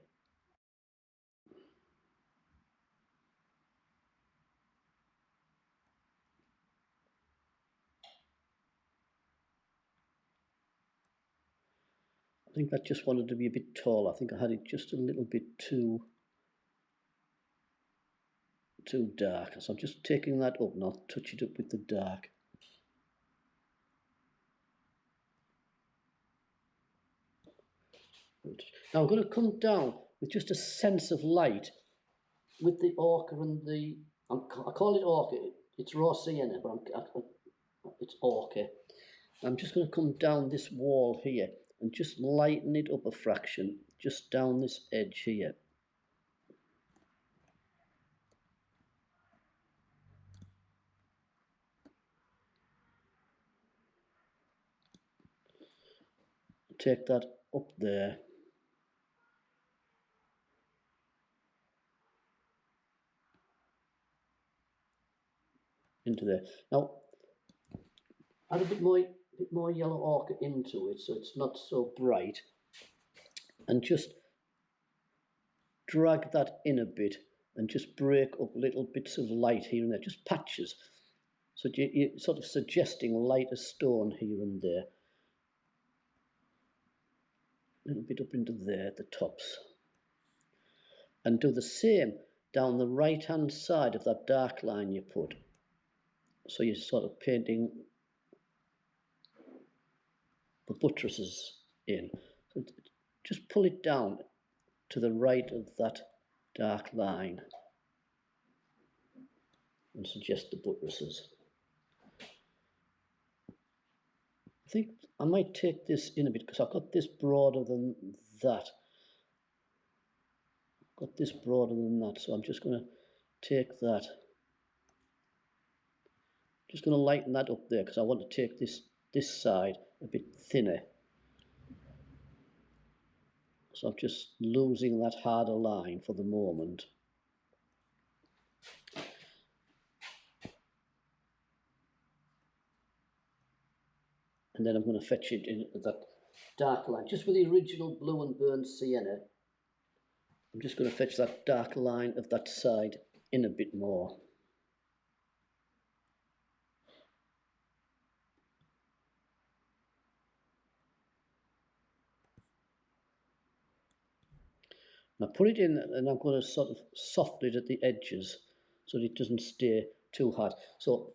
I think I just wanted to be a bit tall. I think I had it just a little bit too dark. So I'm just taking that up and I'll touch it up with the dark. Now I'm going to come down with just a sense of light with the ochre and the, I call it ochre, it's raw sienna, but it's ochre. I'm just going to come down this wall here and just lighten it up a fraction, just down this edge here. Take that up there. Into there. Now, add a bit more yellow ochre into it so it's not so bright, and just drag that in a bit and just break up little bits of light here and there, just patches. So you're sort of suggesting lighter stone here and there. A little bit up into there at the tops. And do the same down the right hand side of that dark line you put. So you're sort of painting the buttresses in. So just pull it down to the right of that dark line and suggest the buttresses. I think I might take this in a bit because I've got this broader than that. I've got this broader than that, so I'm just going to take that. Just going to lighten that up there because I want to take this side a bit thinner. So I'm just losing that harder line for the moment. And then I'm going to fetch it in that dark line, just with the original blue and burnt sienna. I'm just going to fetch that dark line of that side in a bit more. Now put it in, and I'm going to sort of soften it at the edges so that it doesn't stay too hard. So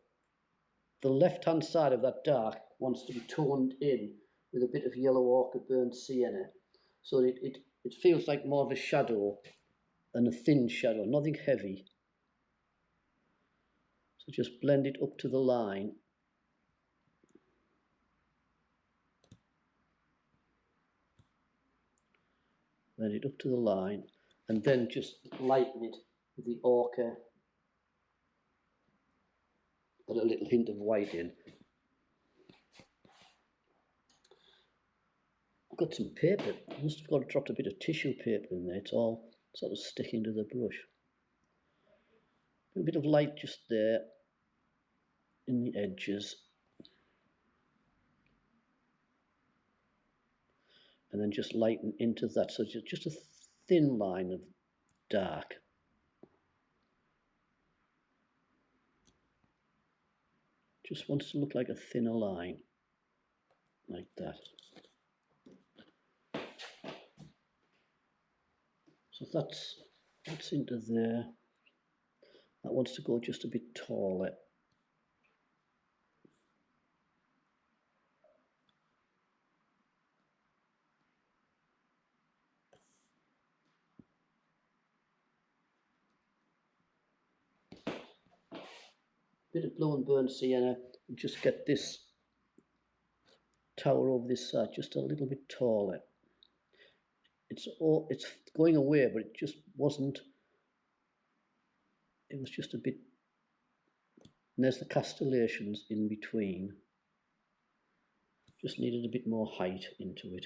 the left hand side of that dark wants to be toned in with a bit of yellow ochre burnt sienna, so that it feels like more of a shadow and a thin shadow, nothing heavy. So just blend it up to the line. Blend it up to the line, and then just lighten it with the ochre. Put a little hint of white in. I've got some paper. I must have dropped a bit of tissue paper in there. It's all sort of sticking to the brush. A bit of light just there in the edges. And then just lighten into that. So just a thin line of dark. Just wants to look like a thinner line. Like that. So that's into there. That wants to go just a bit taller. Bit of blue and burnt sienna, and just get this tower over this side just a little bit taller. It's going away, but it just wasn't. It was just a bit. And there's the castellations in between. Just needed a bit more height into it.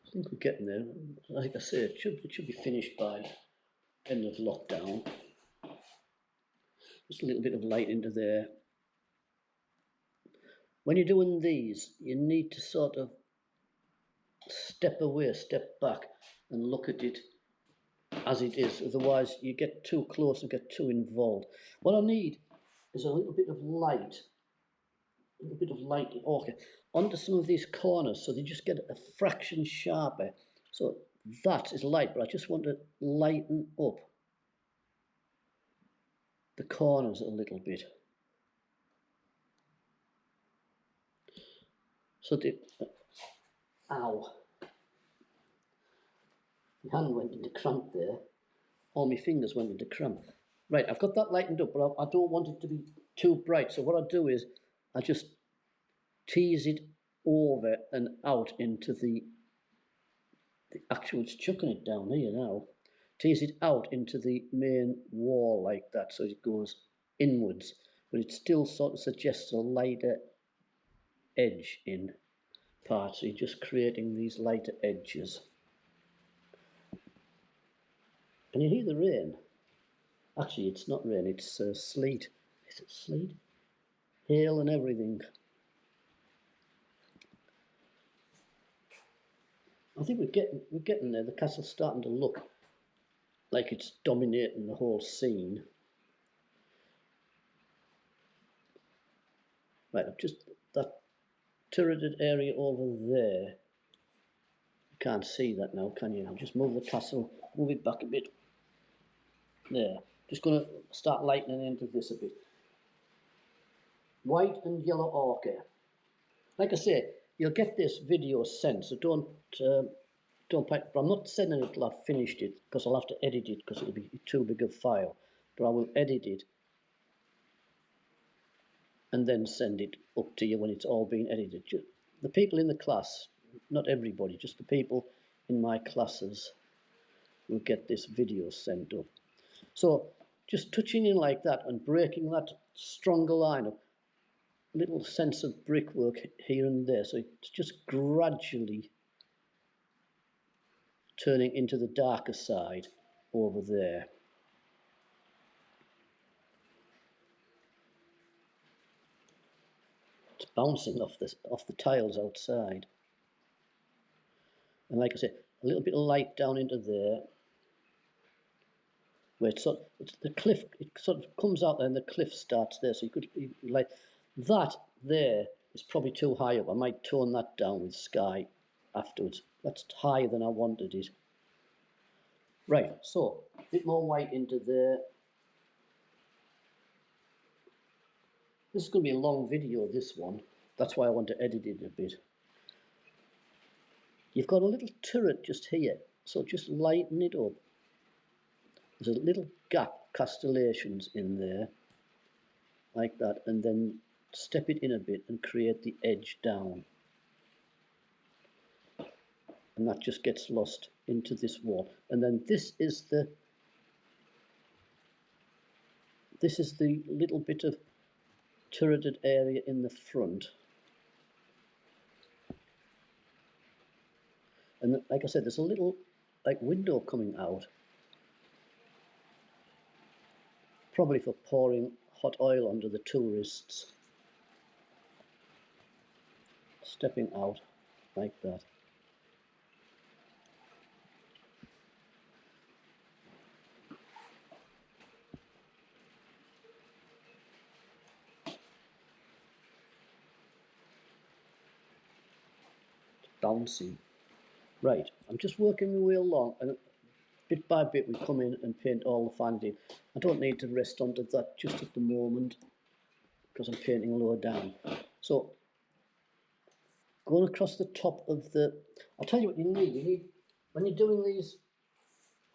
I think we're getting there. Like I say, it should be finished by end of lockdown. Just a little bit of light into there. When you're doing these, you need to sort of step away, step back, and look at it as it is. Otherwise, you get too close and get too involved. What I need is a little bit of light. A little bit of light, okay, onto some of these corners so they just get a fraction sharper. So that is light, but I just want to lighten up the corners a little bit. So the, ow, my hand went into cramp there. All my fingers went into cramp. Right, I've got that lightened up, but I don't want it to be too bright. So what I do is I just tease it over and out into the actual, it's chucking it down here now. Tease it out into the main wall like that, so it goes inwards, but it still sort of suggests a lighter edge in parts. So you're just creating these lighter edges. Can you hear the rain? Actually, it's not rain, it's sleet. Is it sleet? Hail and everything. I think we're getting there. The castle's starting to look like it's dominating the whole scene. Right, I've just that turreted area over there. You can't see that now, can you? I'll just move the castle, move it back a bit. There. Just going to start lightening into this a bit. White and yellow ochre. Like I say, you'll get this video sent, so don't panic. But I'm not sending it till I've finished it, because I'll have to edit it, because it'll be too big a file. But I will edit it and then send it up to you when it's all been edited. The people in the class, not everybody, just the people in my classes will get this video sent up. So just touching in like that and breaking that stronger line up, little sense of brickwork here and there. So it's just gradually turning into the darker side over there. It's bouncing off the tiles outside. And like I said, a little bit of light down into there, where it's the cliff, it sort of comes out there and the cliff starts there. So you could, like, that there is probably too high up. I might tone that down with sky afterwards. That's higher than I wanted it. Right, so a bit more white into there. This is going to be a long video, this one. That's why I want to edit it a bit. You've got a little turret just here, so just lighten it up. There's a little gap, castellations in there, like that, and then step it in a bit and create the edge down. And that just gets lost into this wall. And then this is the little bit of turreted area in the front. And like I said, there's a little like window coming out. Probably for pouring hot oil onto the tourists. Stepping out like that. Bouncing. Right, I'm just working my way along, and bit by bit we come in and paint all the fine detail. I don't need to rest onto that just at the moment, because I'm painting lower down. So, going across the top of the... I'll tell you what you need, when you're doing these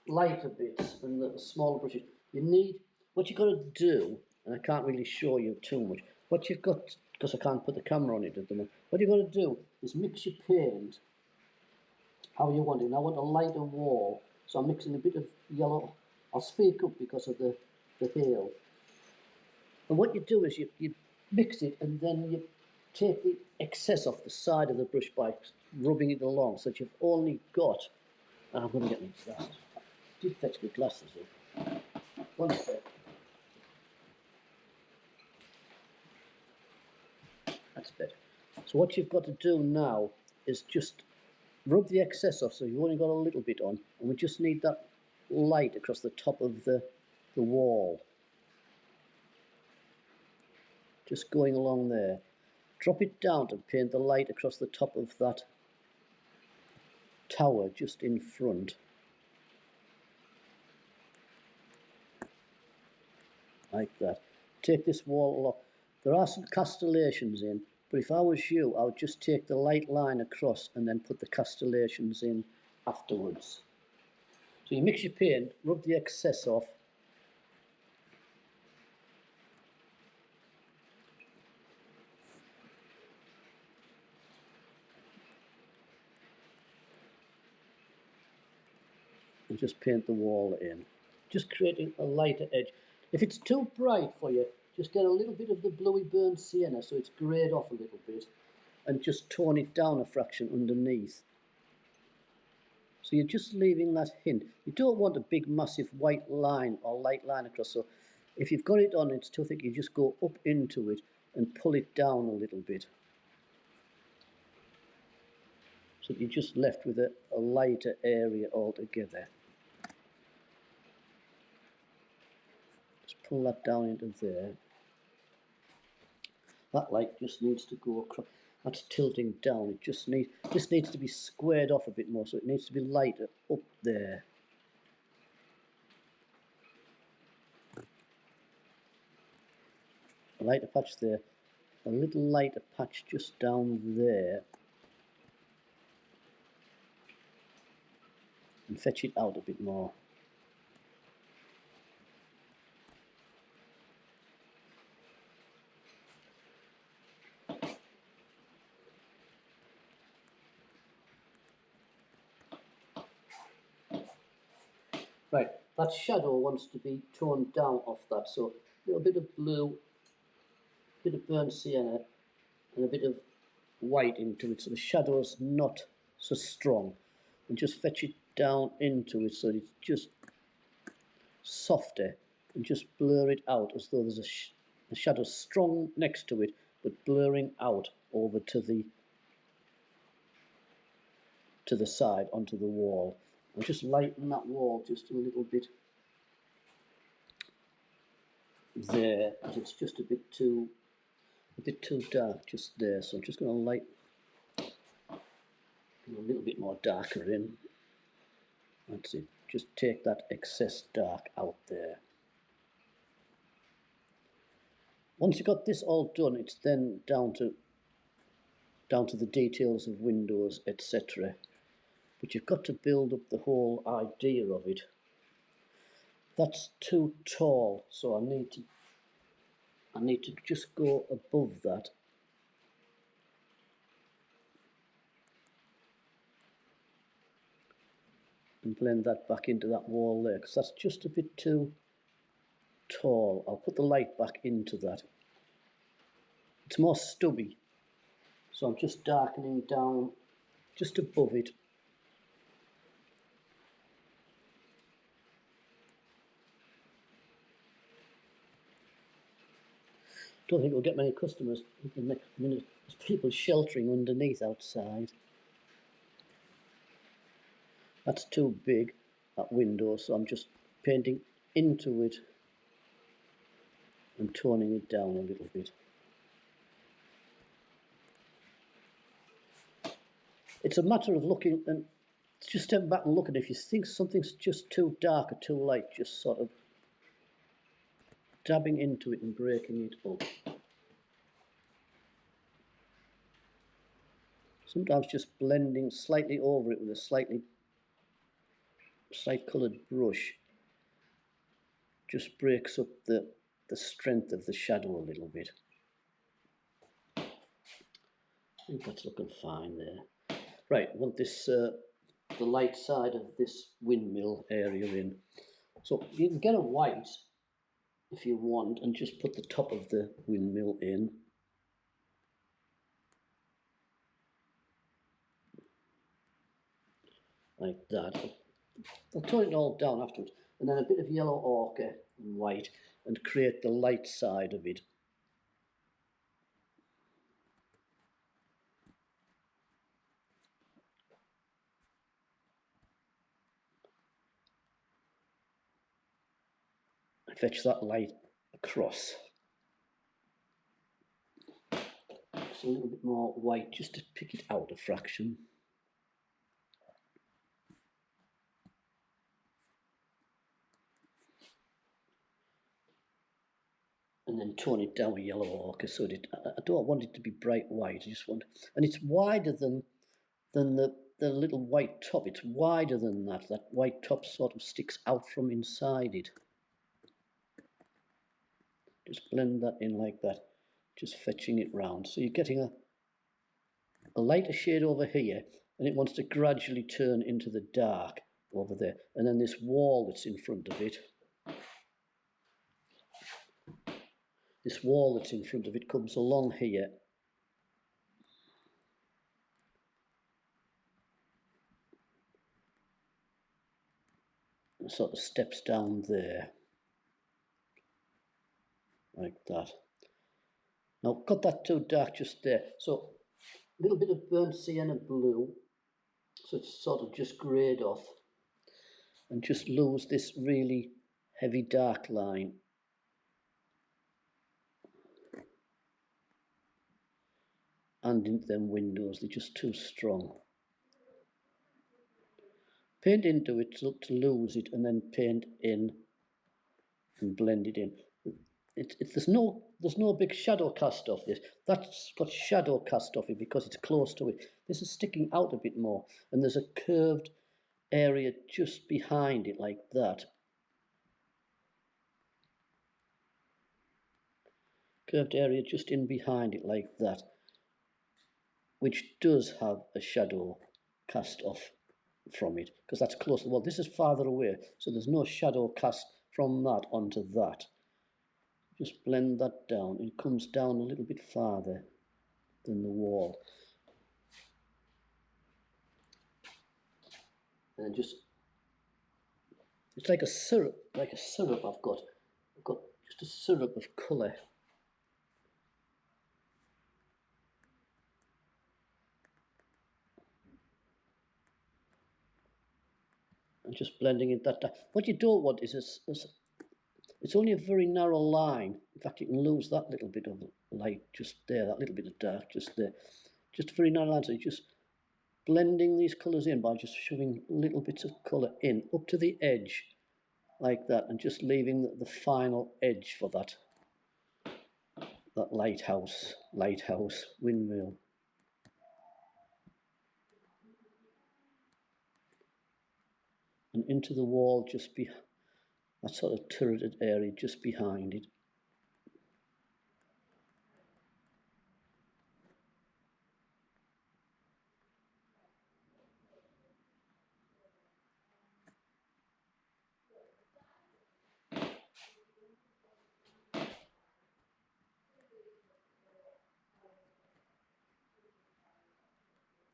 lighter bits and the smaller brushes, you need, what you've got to do, and I can't really show you too much, what you've got, because I can't put the camera on it at the moment, what you've got to do is mix your paint how you want it. And I want a lighter wall, so I'm mixing a bit of yellow. I'll speak up because of the hail. And what you do is you mix it, and then you take the excess off the side of the brush by rubbing it along, so that you've only got... I'm going to get my glasses. I did fetch my glasses in. One sec. That's better. So what you've got to do now is just rub the excess off, so you've only got a little bit on, and we just need that light across the top of the wall. Just going along there. Drop it down to paint the light across the top of that tower just in front. Like that. Take this wall off. There are some castellations in, but if I was you, I would just take the light line across and then put the castellations in afterwards. So you mix your paint, rub the excess off, and just paint the wall in. Just creating a lighter edge. If it's too bright for you, just get a little bit of the bluey burnt sienna so it's greyed off a little bit, and just tone it down a fraction underneath. So you're just leaving that hint. You don't want a big massive white line or light line across, so if you've got it on, it's too thick, you just go up into it and pull it down a little bit. So you're just left with a lighter area altogether. Just pull that down into there. That light just needs to go across. That's tilting down. It just needs to be squared off a bit more, so it needs to be lighter up there. A lighter patch there, a little lighter patch just down there, and fetch it out a bit more. Right, that shadow wants to be toned down off that, so a little bit of blue, a bit of burnt sienna, and a bit of white into it, so the shadow's not so strong. And just fetch it down into it so it's just softer, and just blur it out as though there's a shadow strong next to it, but blurring out over to the side onto the wall. And just lighten that wall just a little bit there, as it's just a bit too dark just there. So I'm just going to light a little bit more darker in. That's it. Just take that excess dark out there. Once you've got this all done, it's then down to the details of windows, etc. But you've got to build up the whole idea of it. That's too tall, so I need to just go above that. And blend that back into that wall there, because that's just a bit too tall. I'll put the light back into that. It's more stubby, so I'm just darkening down just above it. Don't think we'll get many customers in the next minute. There's people sheltering underneath outside. That's too big, that window, so I'm just painting into it and toning it down a little bit. It's a matter of looking, and just step back and look at it. If you think something's just too dark or too light, just sort of dabbing into it and breaking it up. Sometimes just blending slightly over it with a slight coloured brush just breaks up the strength of the shadow a little bit. I think that's looking fine there. Right, I want this the light side of this windmill area in. So you can get a white if you want and just put the top of the windmill in. Like that. I'll tone it all down afterwards. And then a bit of yellow ochre and white and create the light side of it. fetch that light across. Just a little bit more white just to pick it out a fraction. And then tone it down with yellow ochre so I don't want it to be bright white. I just want, and it's wider than the little white top. It's wider than that. That white top sort of sticks out from inside it. Just blend that in like that, just fetching it round. So you're getting a lighter shade over here, and it wants to gradually turn into the dark over there. And then this wall that's in front of it, comes along here. And sort of steps down there, like that. Now cut that too dark just there. So a little bit of burnt sienna blue, so it's sort of just greyed off, and just lose this really heavy dark line. And into them windows, they're just too strong. Paint into it to lose it, and then paint in and blend it in. There's no big shadow cast off this. That's got shadow cast off it because it's close to it. This is sticking out a bit more, and there's a curved area just behind it like that. Curved area just in behind it like that, which does have a shadow cast off from it, because that's close to the wall. This is farther away, so there's no shadow cast from that onto that. Just blend that down. It comes down a little bit farther than the wall. And just, it's like a syrup, I've got just a syrup of colour. And just blending it that down. What you don't want is it's only a very narrow line. In fact, you can lose that little bit of light just there, that little bit of dark just there. Just a very narrow line, so you're just blending these colours in by just shoving little bits of colour in up to the edge like that, and just leaving the final edge for that lighthouse windmill. And into the wall just that sort of turreted area just behind it.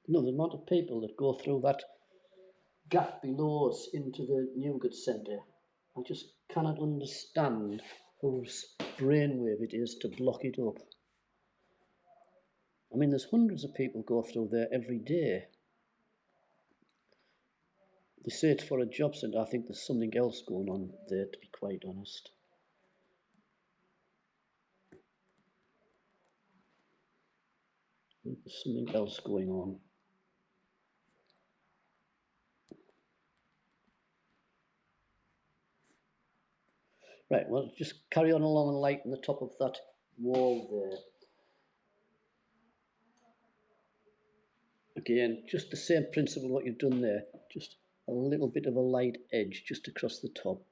You know, the amount of people that go through that gap below us into the Newgate Centre, I just cannot understand whose brainwave it is to block it up. I mean, there's hundreds of people go through there every day. They say it's for a job centre. I think there's something else going on there, to be quite honest. I think there's something else going on. Right, well, just carry on along and lighten the top of that wall there. Again, just the same principle what you've done there, just a little bit of a light edge just across the top.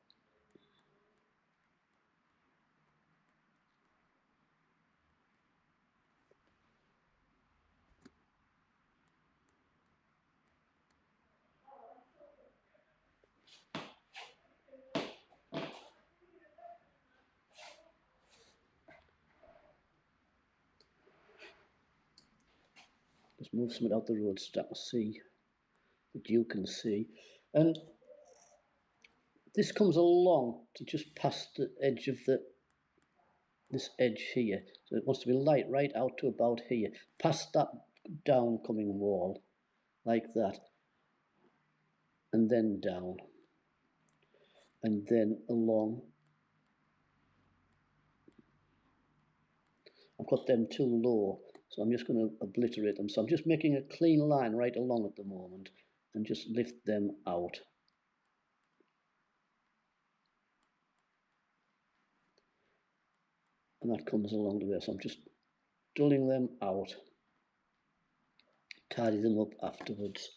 Just move something out the road so that I can see, that you can see. And this comes along to just past the edge of this edge here. So it wants to be light right out to about here, past that downcoming wall, like that. And then down. And then along I've got them too low, so I'm just going to obliterate them. So I'm just making a clean line right along at the moment and just lift them out. And that comes along the way, so I'm just dulling them out, tidy them up afterwards.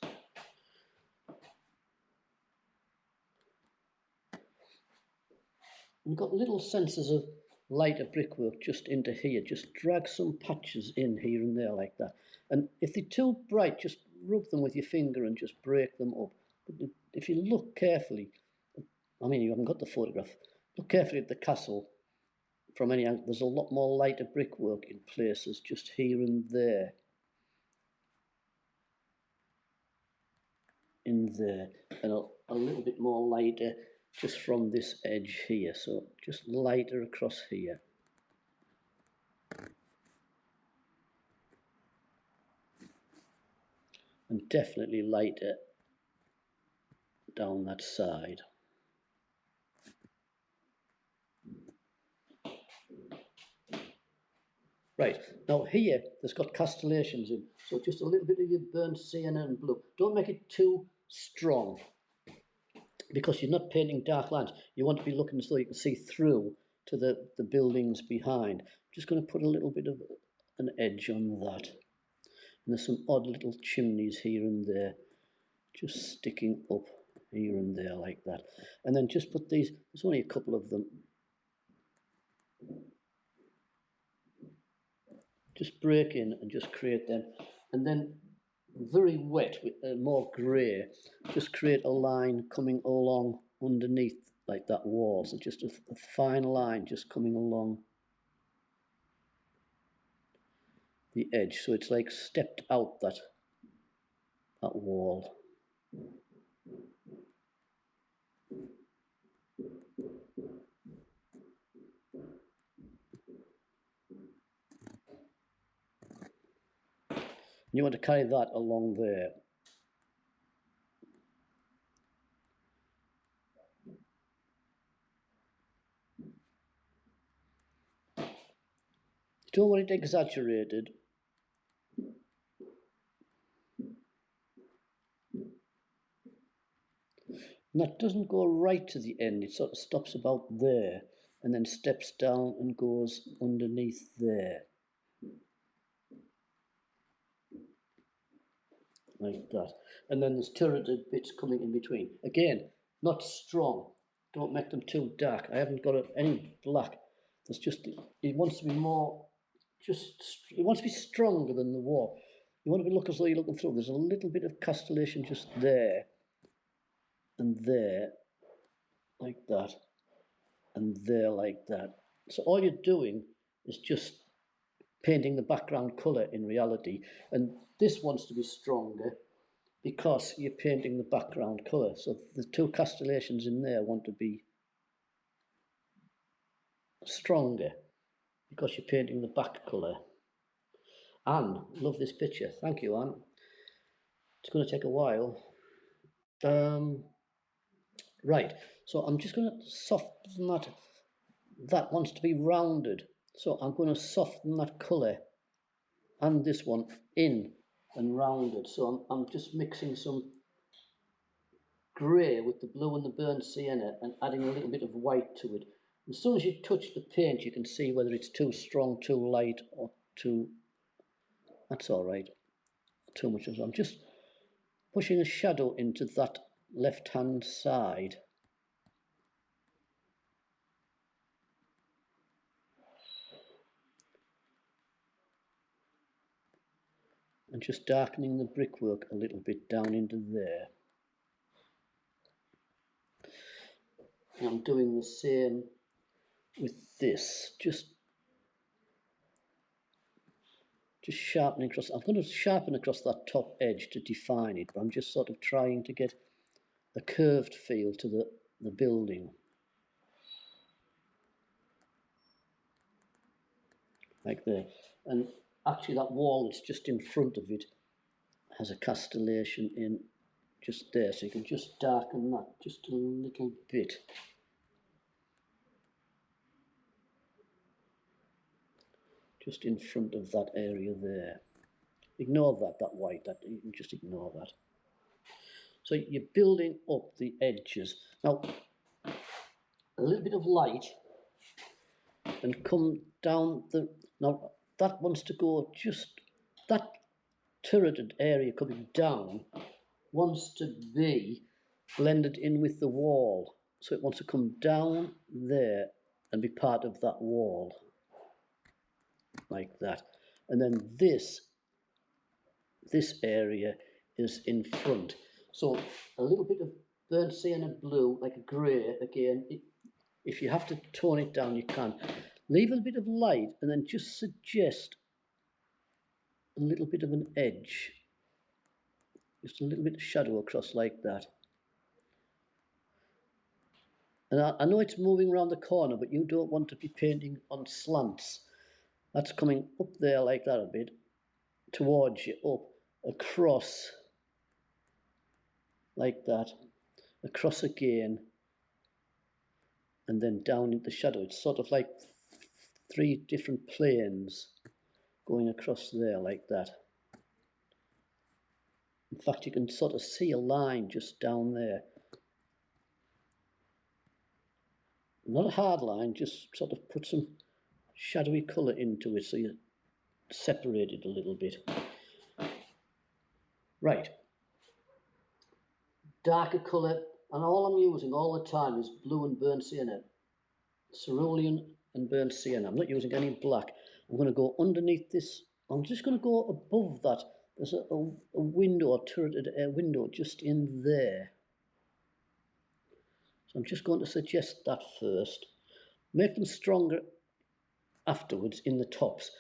We've got little sensors of lighter brickwork just into here. Just drag some patches in here and there like that. And if they're too bright, just rub them with your finger and just break them up. But if you look carefully, I mean, you haven't got the photograph, look carefully at the castle from any angle. There's a lot more lighter brickwork in places just here and there. In there, and a little bit more lighter just from this edge here, so just lighter across here. And definitely lighter down that side. Right, now here there's got castellations in, so just a little bit of your burnt sienna and blue. Don't make it too strong, because you're not painting dark lines. You want to be looking as though you can see through to the buildings behind. I'm just going to put a little bit of an edge on that. And there's some odd little chimneys here and there, just sticking up here and there like that. And then just put these, there's only a couple of them. Just break in and just create them. And then very wet with more grey, just create a line coming along underneath like that wall. So just a fine line just coming along the edge. So it's like stepped out that wall. You want to carry that along there. Don't want it exaggerated. And that doesn't go right to the end. It sort of stops about there and then steps down and goes underneath there. Like that. And then there's turreted bits coming in between. Again, not strong. Don't make them too dark. I haven't got any black. There's just, it wants to be more, it wants to be stronger than the wall. You want to look as though you're looking through. There's a little bit of castellation just there and there, like that, and there like that. So all you're doing is just painting the background colour in reality, and this wants to be stronger because you're painting the background colour. So the two castellations in there want to be stronger because you're painting the back colour. Anne, love this picture. Thank you, Anne. It's going to take a while. Right, so I'm just going to soften that. That wants to be rounded. So I'm going to soften that colour and this one in and rounded. So I'm just mixing some grey with the blue and the burnt sienna and adding a little bit of white to it. As soon as you touch the paint, you can see whether it's too strong, too light, or too... That's all right. Too much of it. I'm just pushing a shadow into that left-hand side. And just darkening the brickwork a little bit down into there. And I'm doing the same with this, just sharpening across. I'm going to sharpen across that top edge to define it, but I'm just sort of trying to get a curved feel to the building. Like there. And actually that wall that's just in front of it has a castellation in just there, so you can just darken that just a little bit. just in front of that area there. Ignore that white, that you can just ignore that. So you're building up the edges. Now, a little bit of light and come down the, now that wants to go just, that turreted area coming down wants to be blended in with the wall. So it wants to come down there and be part of that wall, like that. And then this area is in front. So a little bit of burnt sienna blue, like a grey, again, if you have to tone it down, you can. Leave a bit of light and then just suggest a little bit of an edge. Just a little bit of shadow across like that. And I know it's moving around the corner, but you don't want to be painting on slants. That's coming up there like that a bit, towards you, up, across, like that, across again, and then down into the shadow. It's sort of like 3 different planes going across there like that. In fact, you can sort of see a line just down there. Not a hard line, just sort of put some shadowy colour into it so you separate it a little bit. Right. Darker colour, and all I'm using all the time is blue and burnt sienna. Cerulean and burnt sienna. I'm not using any black. I'm going to go underneath this. I'm just going to go above that. There's a window, a turreted window just in there. So I'm just going to suggest that first. Make them stronger afterwards in the tops.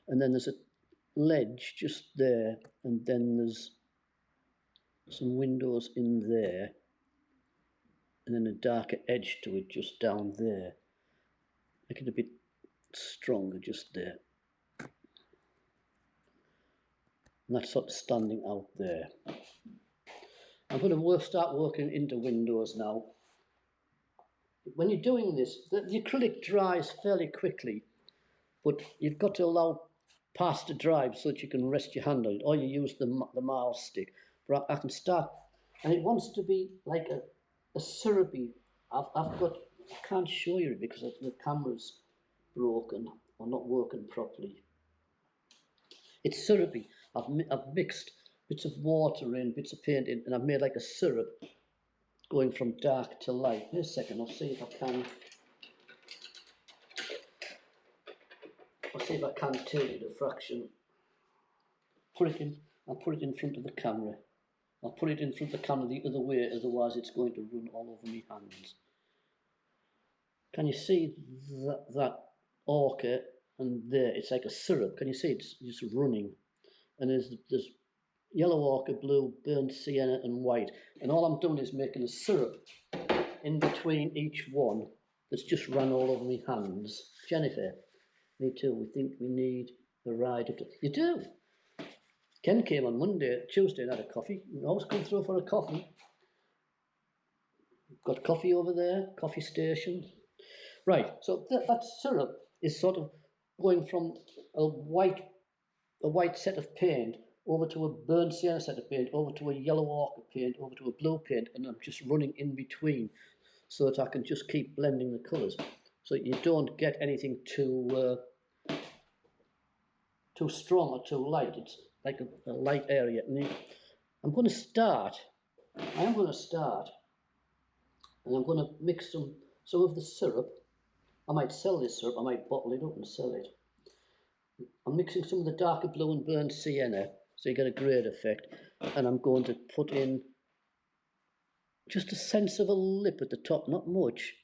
And then there's a ledge just there, and then there's some windows in there, and then a darker edge to it just down there. Make it a bit stronger just there. And that's sort of standing out there. I'm going to start working into windows now. When you're doing this, the acrylic dries fairly quickly, but you've got to allow past to dry so that you can rest your hand on it, or you use the miles stick. But I can start, and it wants to be like a syrupy. I've got, I can't show you it because the camera's broken or not working properly. It's syrupy. I've mixed bits of water in, bits of paint in, and I've made like a syrup going from dark to light. In a second, I'll see if I can. I'll see if I can tilt it a fraction. Put it in. I'll put it in front of the camera. I'll put it in front of the camera the other way, otherwise it's going to run all over my hands. Can you see that ochre and there? It's like a syrup. Can you see it's just running? And there's yellow ochre, blue, burnt sienna and white. And all I'm doing is making a syrup in between each one that's just run all over my hands. Jennifer, me too. We think we need a ride up to... You do? Ken came on Tuesday and had a coffee. You always come through for a coffee. Got coffee over there, coffee station. Right, so that syrup is sort of going from a white set of paint over to a burnt sienna set of paint, over to a yellow ochre paint, over to a blue paint, and I'm just running in between so that I can just keep blending the colours. So you don't get anything too strong or too light. It's like a light area. And I'm going to start, and I'm going to mix some of the syrup. I might sell this syrup, I might bottle it up and sell it. I'm mixing some of the darker blue and burnt sienna, so you get a great effect. And I'm going to put in just a sense of a lip at the top, not much.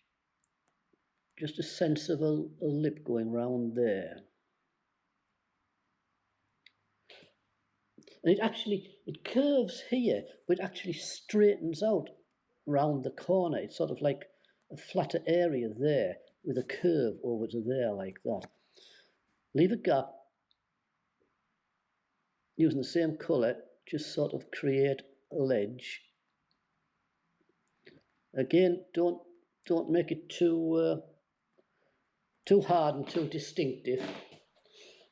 Just a sense of a lip going round there. And it curves here, but it actually straightens out round the corner. It's sort of like a flatter area there with a curve over to there like that. Leave a gap. Using the same colour, just sort of create a ledge. Again, don't make it too hard and too distinctive.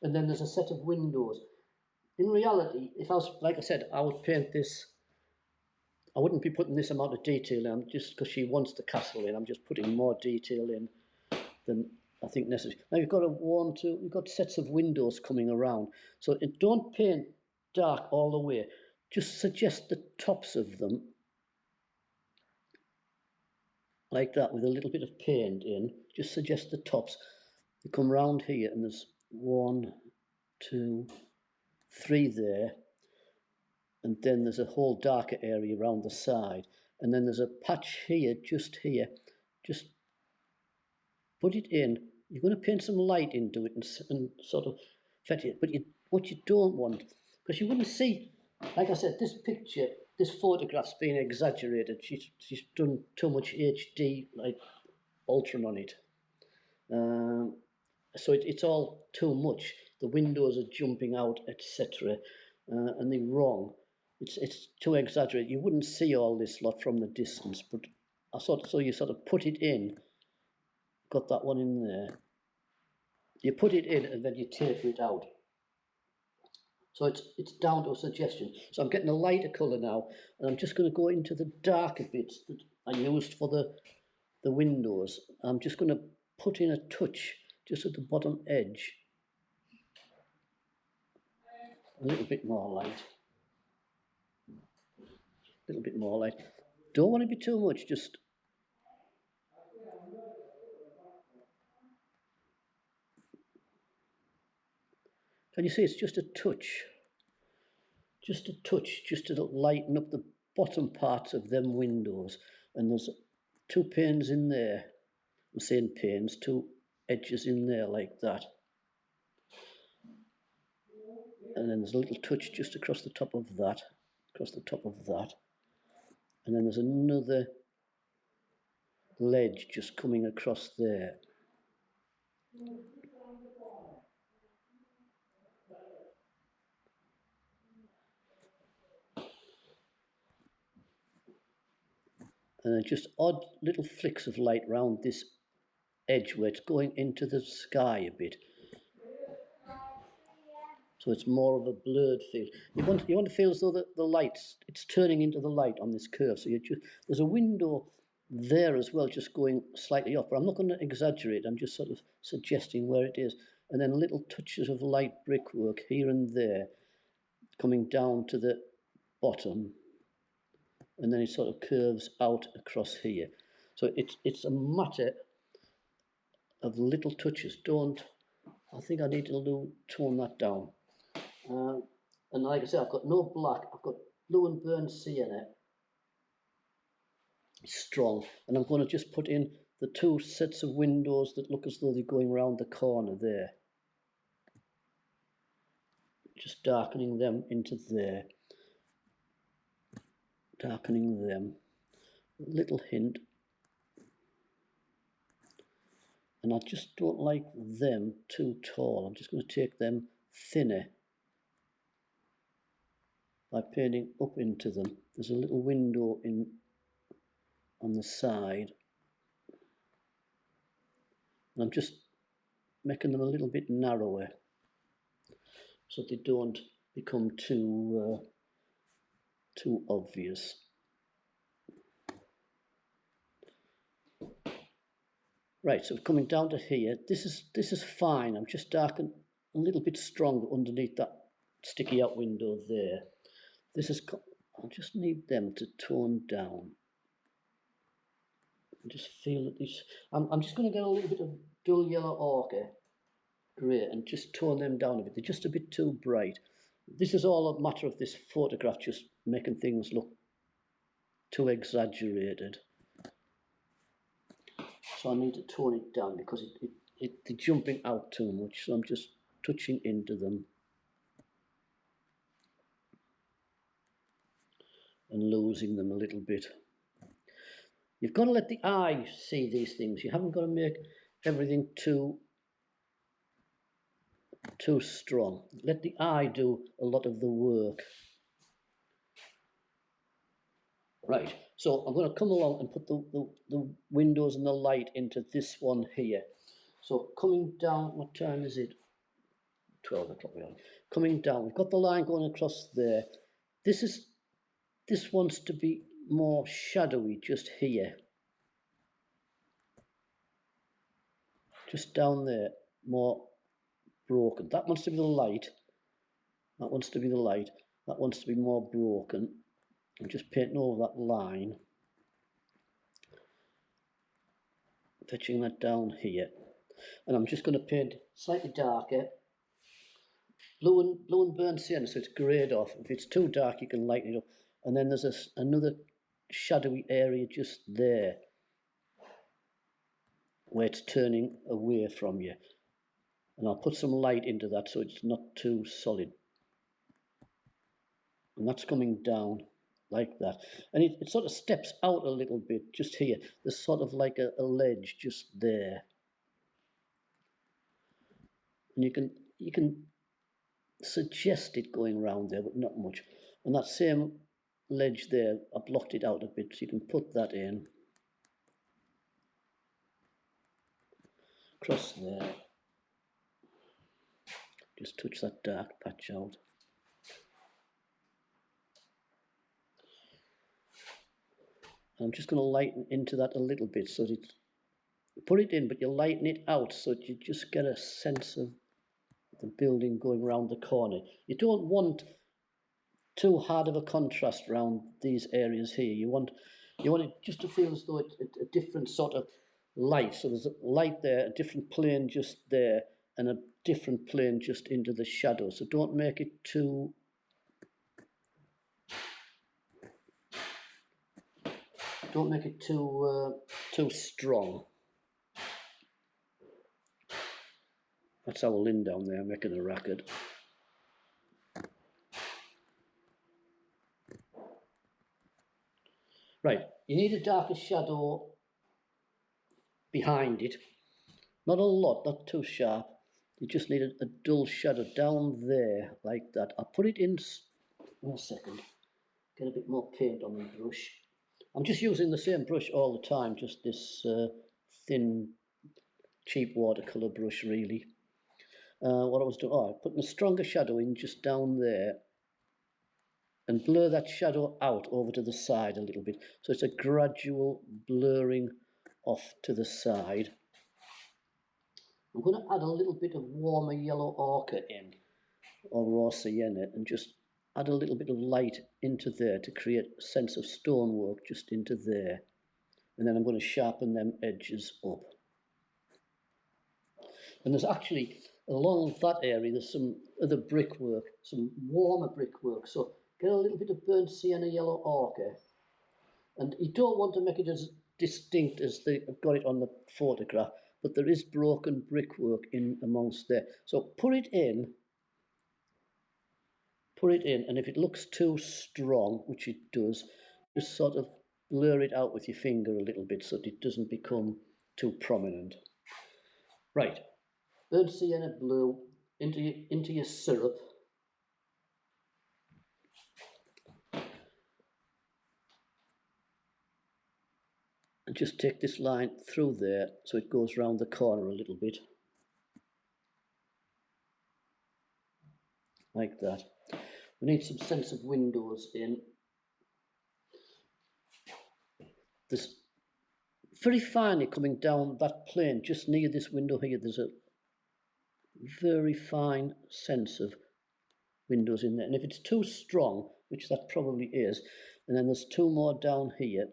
and then there's a set of windows. In reality, if I was, like I said, I would paint this, I wouldn't be putting this amount of detail in, just because she wants the castle in. I'm just putting more detail in than I think necessary. Now you've got you've got sets of windows coming around. So don't paint dark all the way. Just suggest the tops of them, like that, with a little bit of paint in. Just suggest the tops. You come round here and there's 1, 2, 3 there. And then there's a whole darker area around the side. And then there's a patch here, just here. Just put it in. You're going to paint some light into it and sort of fet it. But what you don't want, because you wouldn't see, like I said, this picture, this photograph's been exaggerated. She's done too much HD, like Ultron on it. So it's all too much. The windows are jumping out, etc. And they're wrong. It's too exaggerated. You wouldn't see all this lot from the distance, but so you sort of put it in. Got that one in there. You put it in and then you taper it out. So it's down to a suggestion. So I'm getting a lighter colour now, and I'm just going to go into the darker bits that I used for the windows. I'm just going to put in a touch just at the bottom edge. A little bit more light. A little bit more light. Don't want to be too much, just can you see it's just a touch? Just a touch, just to lighten up the bottom parts of them windows. And there's 2 panes in there. I'm saying panes, 2 edges in there like that. And then there's a little touch just across the top of that. And then there's another ledge just coming across there. And then just odd little flicks of light round this edge where it's going into the sky a bit. So it's more of a blurred feel. You want to feel as though the lights, it's turning into the light on this curve. So there's a window there as well, just going slightly off. But I'm not going to exaggerate. I'm just sort of suggesting where it is. And then little touches of light brickwork here and there, coming down to the bottom. And then it sort of curves out across here. So it's a matter of little touches. I think I need to tone that down. And like I said, I've got no black. I've got blue and burnt sienna. It's strong. And I'm going to just put in the 2 sets of windows that look as though they're going round the corner there. Just darkening them into there. Darkening them. A little hint. And I just don't like them too tall. I'm just going to take them thinner by painting up into them. There's a little window on the side. And I'm just making them a little bit narrower so they don't become too obvious. Right, so coming down to here, this is fine. I'm just darkening a little bit stronger underneath that sticky out window there. I just need them to tone down. I just feel that these. I'm just going to get a little bit of dull yellow ochre grey and just tone them down a bit. They're just a bit too bright. This is all a matter of this photograph just making things look too exaggerated. So I need to tone it down because they're jumping out too much. So I'm just touching into them and losing them a little bit. You've got to let the eye see these things. You haven't got to make everything too strong. Let the eye do a lot of the work. Right, so I'm going to come along and put the windows and the light into this one here. So coming down, what time is it? 12 o'clock. Coming down, we've got the line going across there. This wants to be more shadowy just here. Just down there, more broken. That wants to be the light. That wants to be the light. That wants to be more broken. I'm just painting over that line. Fetching that down here. And I'm just going to paint slightly darker. Blue and burnt sienna, so it's greyed off. If it's too dark, you can lighten it up. And then there's another shadowy area just there, where it's turning away from you. And I'll put some light into that so it's not too solid. And that's coming down like that. And it sort of steps out a little bit just here. There's sort of like a ledge just there. And you can suggest it going around there, but not much. And that same ledge there, I blocked it out a bit, so you can put that in. Across there. Just touch that dark patch out. I'm just going to lighten into that a little bit so that it, put it in, but you lighten it out so that you just get a sense of the building going around the corner. You don't want too hard of a contrast around these areas here. You want it just to feel as though it's a different sort of light. So there's a light there, a different plane just there, and a different plane just into the shadow. So don't make it too too strong. That's our Lynn down there making a racket. Right, you need a darker shadow behind it. Not a lot, not too sharp. You just need a dull shadow down there, like that. I'll put it in a second. Get a bit more paint on the brush. I'm just using the same brush all the time, just this thin, cheap watercolour brush, really. What I was doing, putting a stronger shadow in just down there, and blur that shadow out over to the side a little bit. So it's a gradual blurring off to the side. I'm going to add a little bit of warmer yellow ochre in, or raw sienna, and just add a little bit of light into there to create a sense of stonework just into there. And then I'm going to sharpen them edges up. And there's actually, along that area, there's some other brickwork, some warmer brickwork. So get a little bit of burnt sienna yellow ochre. And you don't want to make it as distinct as they've got it on the photograph, but there is broken brickwork in amongst there. So put it in, and if it looks too strong, which it does, just sort of blur it out with your finger a little bit so that it doesn't become too prominent. Right, burnt sienna blue into your syrup. And just take this line through there so it goes round the corner a little bit. Like that. We need some sense of windows in. There's very finely coming down that plane, just near this window here, there's a very fine sense of windows in there. And if it's too strong, which that probably is, and then there's two more down here,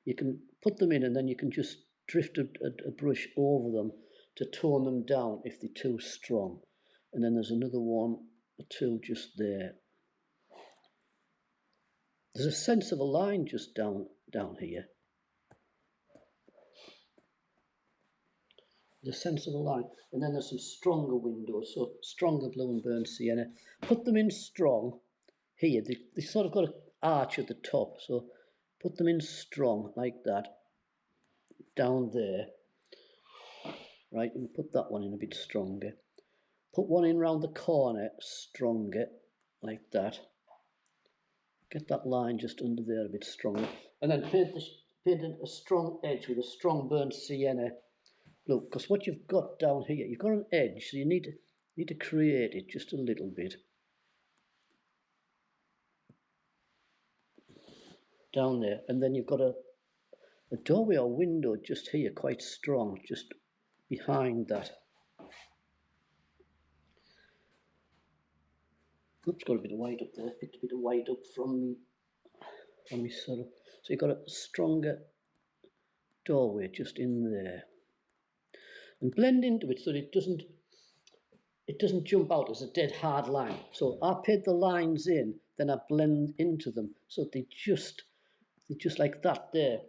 you can put them in and then you can just drift a brush over them to tone them down if they're too strong. And then there's another one or two just there. There's a sense of a line just down here. There's a sense of a line. And then there's some stronger windows, so stronger blue and burnt sienna. Put them in strong here. They sort of got an arch at the top, so put them in strong like that. Down there. Right, and put that one in a bit stronger. Put one in round the corner, stronger, like that. Get that line just under there a bit stronger. And then paint a strong edge with a strong burnt sienna blue. Because what you've got down here, you've got an edge, so you need need to create it just a little bit. Down there, and then you've got a doorway or window just here, quite strong, just behind that. Oops, got a bit of white up there. Picked a bit of white up from me sort of. So you've got a stronger doorway just in there, and blend into it so that it doesn't jump out as a dead hard line. So I paint the lines in, then I blend into them, so they're just like that there.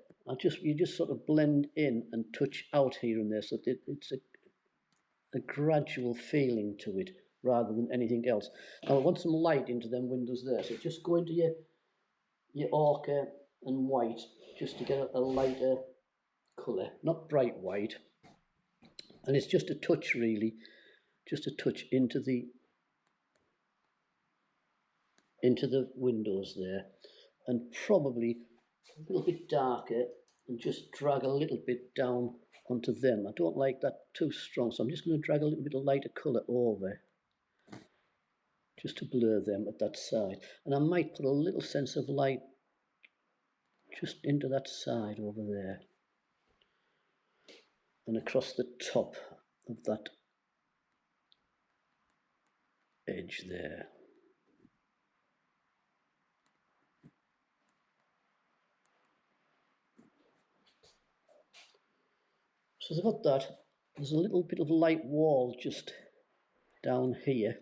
You just sort of blend in and touch out here and there, so that it's a gradual feeling to it rather than anything else. Now I want some light into them windows there, so just go into your ochre and white just to get a lighter colour, not bright white. And it's just a touch really, just a touch into the windows there, and probably a little bit darker, and just drag a little bit down onto them. I don't like that too strong, so I'm just going to drag a little bit of lighter colour over just to blur them at that side. And I might put a little sense of light just into that side over there and across the top of that edge there. So I've got that. There's a little bit of light wall just down here.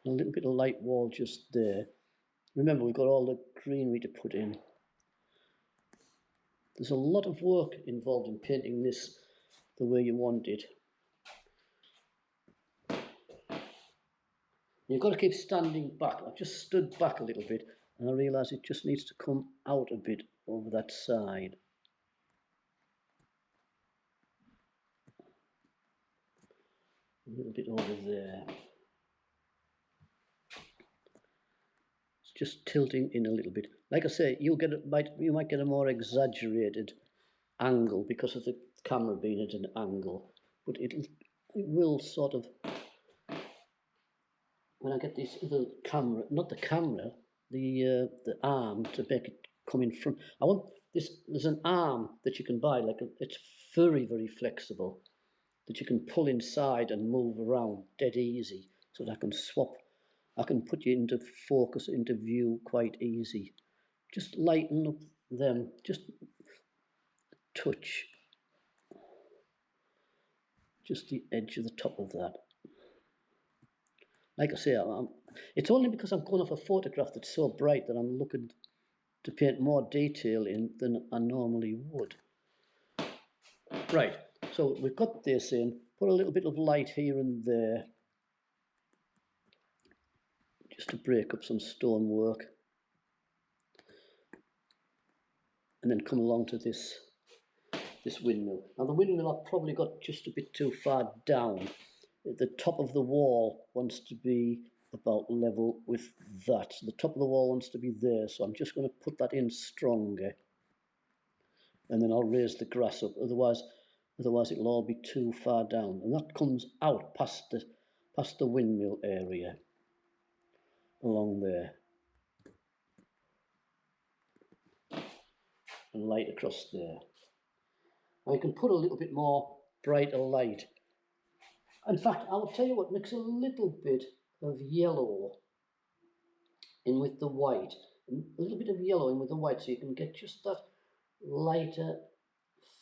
A little bit of light wall just there. Remember, we've got all the greenery to put in. There's a lot of work involved in painting this the way you want it. You've got to keep standing back. I've just stood back a little bit and I realise it just needs to come out a bit over that side. A little bit over there. It's just tilting in a little bit. Like I say, you might get a more exaggerated angle because of the camera being at an angle, but it will sort of, when I get this other camera, not the camera, the arm to make it come in front. I want this. There's an arm that you can buy, it's very, very flexible, that you can pull inside and move around dead easy, so that I can swap. I can put you into focus, into view quite easy. Just lighten up them, just a touch. Just the edge of the top of that. Like I say, it's only because I'm going off a photograph that's so bright that I'm looking to paint more detail in than I normally would. Right, so we've got this in, put a little bit of light here and there, just to break up some stonework. And then come along to this windmill. Now the windmill I've probably got just a bit too far down. The top of the wall wants to be about level with that. So the top of the wall wants to be there, so I'm just going to put that in stronger. And then I'll raise the grass up, otherwise it'll all be too far down. And that comes out past the windmill area, along there. And light across there. Now you can put a little bit more brighter light. In fact, I'll tell you what, mix a little bit of yellow in with the white. A little bit of yellow in with the white, so you can get just that lighter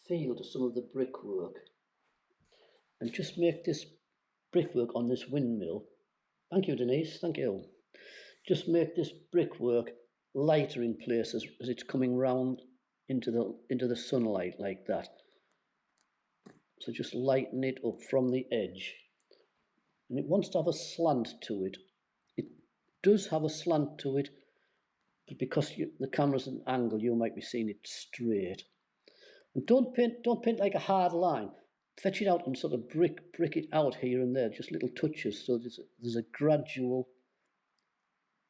feel to some of the brickwork. And just make this brickwork on this windmill. Thank you, Denise, thank you. Just make this brickwork lighter in places as it's coming round into the sunlight like that. So just lighten it up from the edge. And it wants to have a slant to it. It does have a slant to it, but because the camera's at an angle, you might be seeing it straight. And don't paint like a hard line. Fetch it out and sort of brick it out here and there, just little touches, so there's a gradual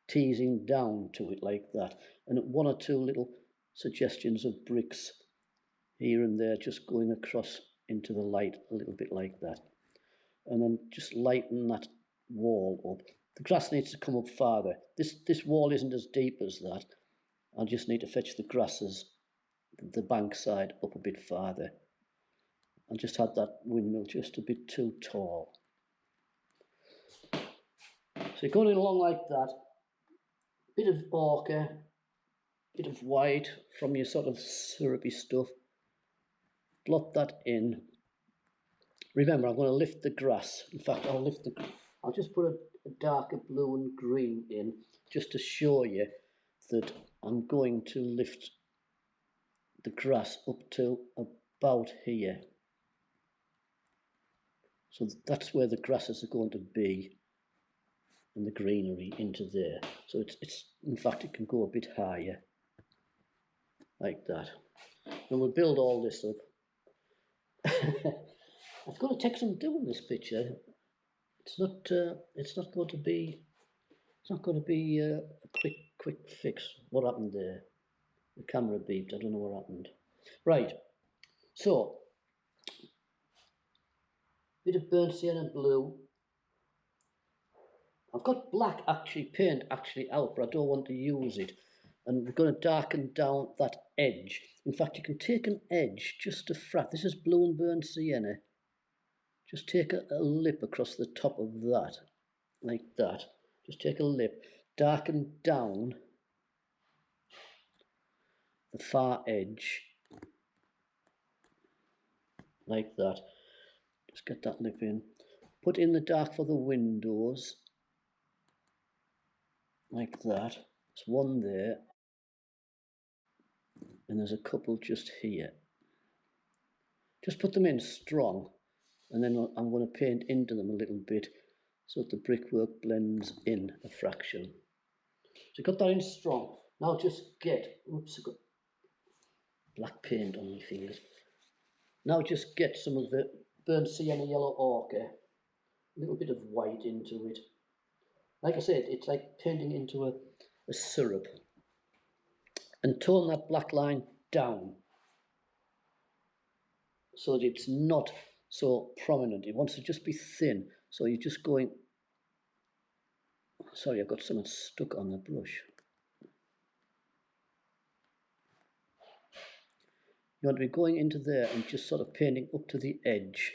teasing down to it like that, and one or two little suggestions of bricks here and there, just going across into the light a little bit like that. And then just lighten that wall up. The grass needs to come up farther. This wall isn't as deep as that. I just need to fetch the grasses, the bank side, up a bit farther. I just had that windmill just a bit too tall. So you're going along like that. Bit of ochre, bit of white from your sort of syrupy stuff. Blot that in. Remember, I'm going to lift the grass. In fact, I'll just put a darker blue and green in just to show you that I'm going to lift the grass up to about here. So that's where the grasses are going to be, and the greenery into there. So it's in fact, it can go a bit higher, like that. And we'll build all this up. It's going to take some doing, this picture. It's not going to be. It's not going to be a quick fix. What happened there? The camera beeped. I don't know what happened. Right. So, bit of burnt sienna blue. I've got black paint out, but I don't want to use it. And we're going to darken down that edge. In fact, you can take an edge just a frat. This is blue and burnt sienna. Just take a lip across the top of that, like that. Just take a lip, darken down the far edge, like that. Just get that lip in. Put in the dark for the windows, like that. There's one there, and there's a couple just here. Just put them in strong, and then I'm going to paint into them a little bit so that the brickwork blends in a fraction. So got that in strong. Now just get, oops, I've got black paint on my fingers. Now just get some of the burnt sienna yellow ochre, a little bit of white into it. Like I said, it's like painting into a syrup. And tone that black line down so that it's not so prominent. It wants to just be thin. So you're just going, sorry, I've got something stuck on the brush. You want to be going into there and just sort of painting up to the edge.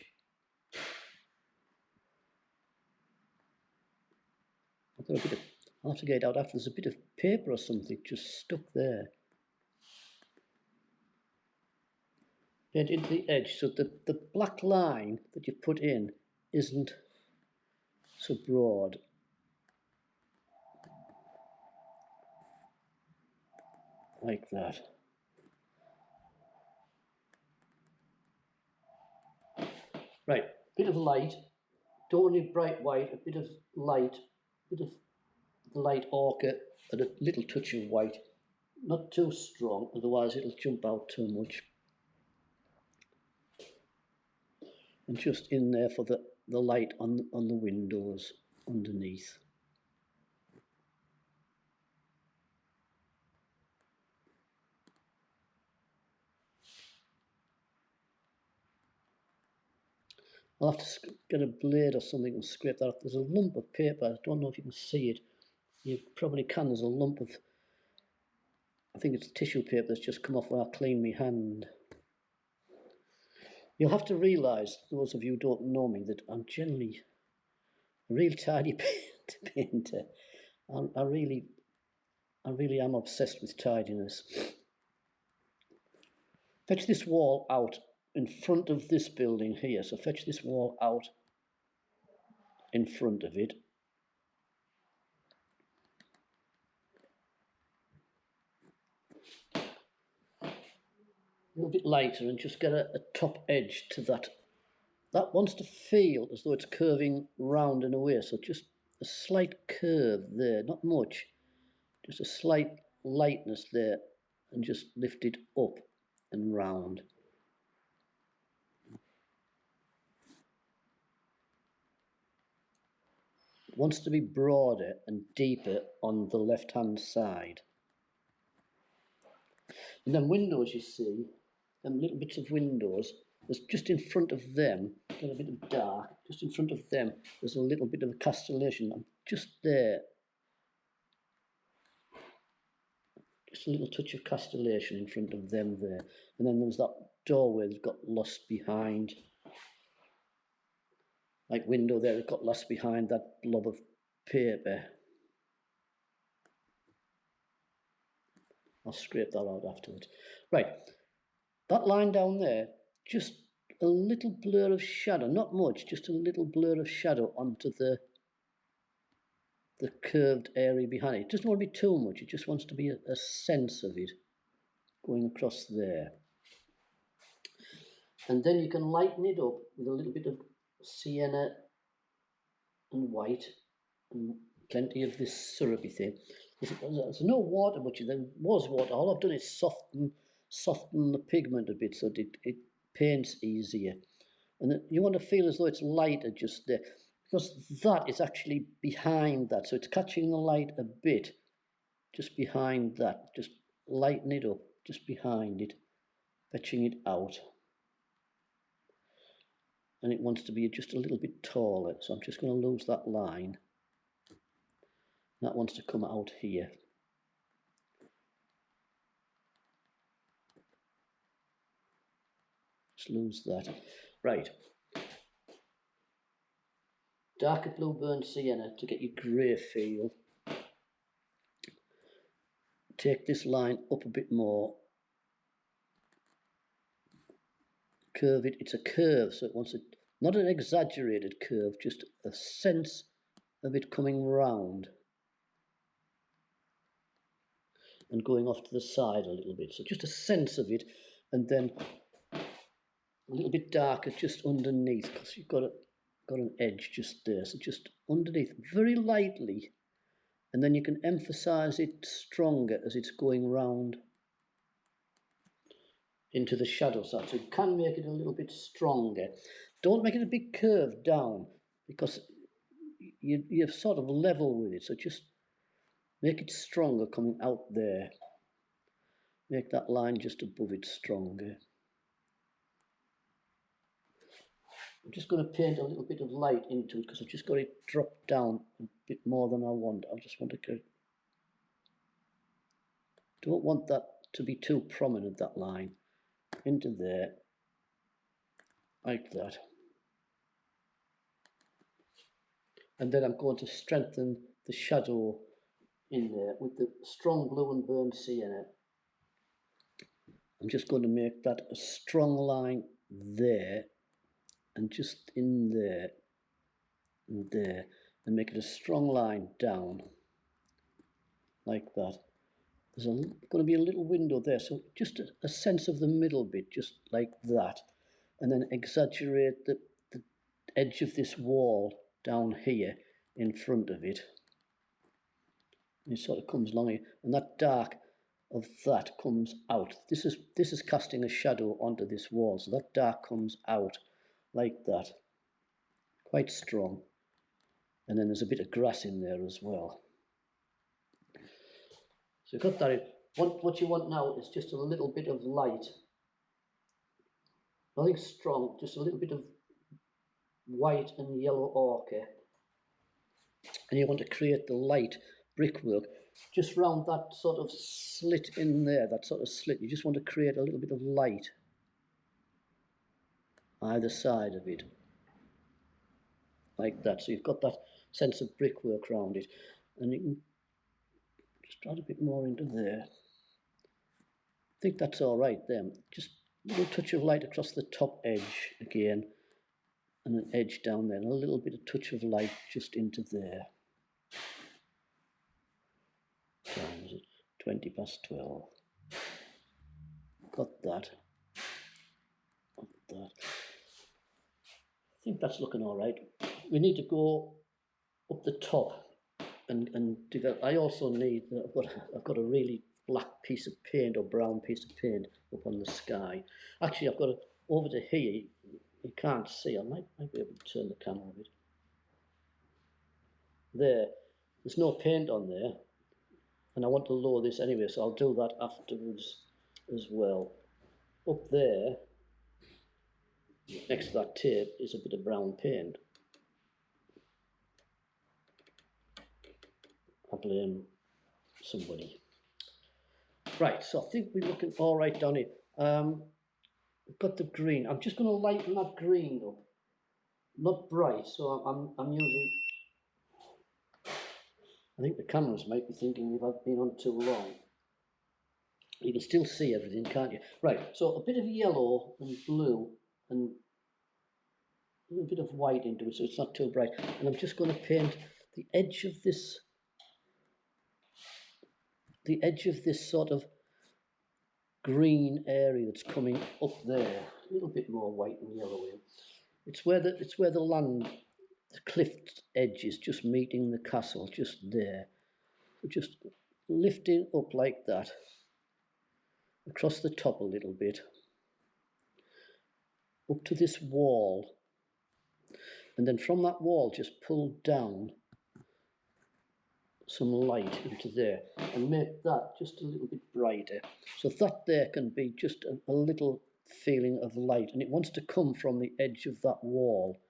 I'll have to get it out after. There's a bit of paper or something just stuck there. Paint into the edge so that the black line that you put in isn't so broad. Like that. Right, bit of light. Don't need bright white, a bit of light, bit of the light ochre and a little touch of white. Not too strong, otherwise it'll jump out too much. And just in there for the light on the windows underneath. I'll have to get a blade or something and scrape that off. There's a lump of paper, I don't know if you can see it. You probably can, there's a lump of, I think it's tissue paper that's just come off when I clean my hand. You'll have to realise, those of you who don't know me, that I'm generally a real tidy painter. I really am obsessed with tidiness. Fetch this wall out in front of this building here. So fetch this wall out in front of it. A little bit lighter and just get a top edge to that. That wants to feel as though it's curving round and away. So just a slight curve there, not much. Just a slight lightness there and just lift it up and round. It wants to be broader and deeper on the left-hand side. And then windows, you see, them little bits of windows, there's just in front of them, got a bit of dark, just in front of them, there's a little bit of a castellation. Just there, just a little touch of castellation in front of them there. And then there's that doorway that got lost behind, like window there, it got lost behind that blob of paper. I'll scrape that out afterwards. Right, that line down there, just a little blur of shadow, not much, just a little blur of shadow onto the curved area behind it. It doesn't want to be too much, it just wants to be a sense of it going across there. And then you can lighten it up with a little bit of sienna and white and plenty of this syrupy thing. There's no water much, there was water. All I've done is soften the pigment a bit so that it paints easier. And you want to feel as though it's lighter just there, because that is actually behind that, so it's catching the light a bit just behind that. Just lighten it up just behind it, fetching it out. And it wants to be just a little bit taller, so I'm just going to lose that line. That wants to come out here. Just lose that. Right. Darker blue burnt sienna to get your grey feel. Take this line up a bit more. Curve it. It's a curve, so it wants not an exaggerated curve, just a sense of it coming round and going off to the side a little bit. So just a sense of it, and then a little bit darker just underneath, because you've got an edge just there. So just underneath, very lightly, and then you can emphasize it stronger as it's going round into the shadow side. So you can make it a little bit stronger. Don't make it a big curve down, because you're sort of level with it. So just make it stronger coming out there. Make that line just above it stronger. I'm just going to paint a little bit of light into it, because I've just got it dropped down a bit more than I want. I just want to go. Don't want that to be too prominent, that line. Into there, like that. And then I'm going to strengthen the shadow in there with the strong blue and burnt sienna. I'm just going to make that a strong line there, and just in there, and there, and make it a strong line down, like that. There's going to be a little window there, so just a sense of the middle bit, just like that. And then exaggerate the edge of this wall down here in front of it. It sort of comes along here, and that dark of that comes out. This is casting a shadow onto this wall, so that dark comes out like that, quite strong. And then there's a bit of grass in there as well. So you've got that in. What you want now is just a little bit of light. Nothing strong, just a little bit of white and yellow ochre. And you want to create the light brickwork just round that sort of slit in there, that sort of slit. You just want to create a little bit of light either side of it, like that. So you've got that sense of brickwork around it, and you can just add a bit more into there. I think that's all right there. Just a little touch of light across the top edge again, and an edge down there, and a little bit of touch of light just into there. What time is it? 12:20. Got that. Got that. I think that's looking all right. We need to go up the top and develop. I also need. I've got a really black piece of paint or brown piece of paint up on the sky. Actually, I've got it over to here. You can't see. I might be able to turn the camera a bit. There's no paint on there, and I want to lower this anyway, so I'll do that afterwards as well. up there, next to that tape, is a bit of brown paint. I blame somebody. Right, so I think we're looking all right down here. We've got the green. I'm just going to lighten that green up. Not bright, so I'm using... I think the cameras might be thinking we've been on too long. You can still see everything, can't you? Right, so a bit of yellow and blue and a little bit of white into it so it's not too bright. And I'm just going to paint the edge of this sort of green area that's coming up there. A little bit more white and yellow in. It's where the land, the cliff edge is just meeting the castle, just there. So just lifting up like that, across the top a little bit, up to this wall, and then from that wall just pull down some light into there and make that just a little bit brighter. So that there can be just a little feeling of light, and it wants to come from the edge of that wall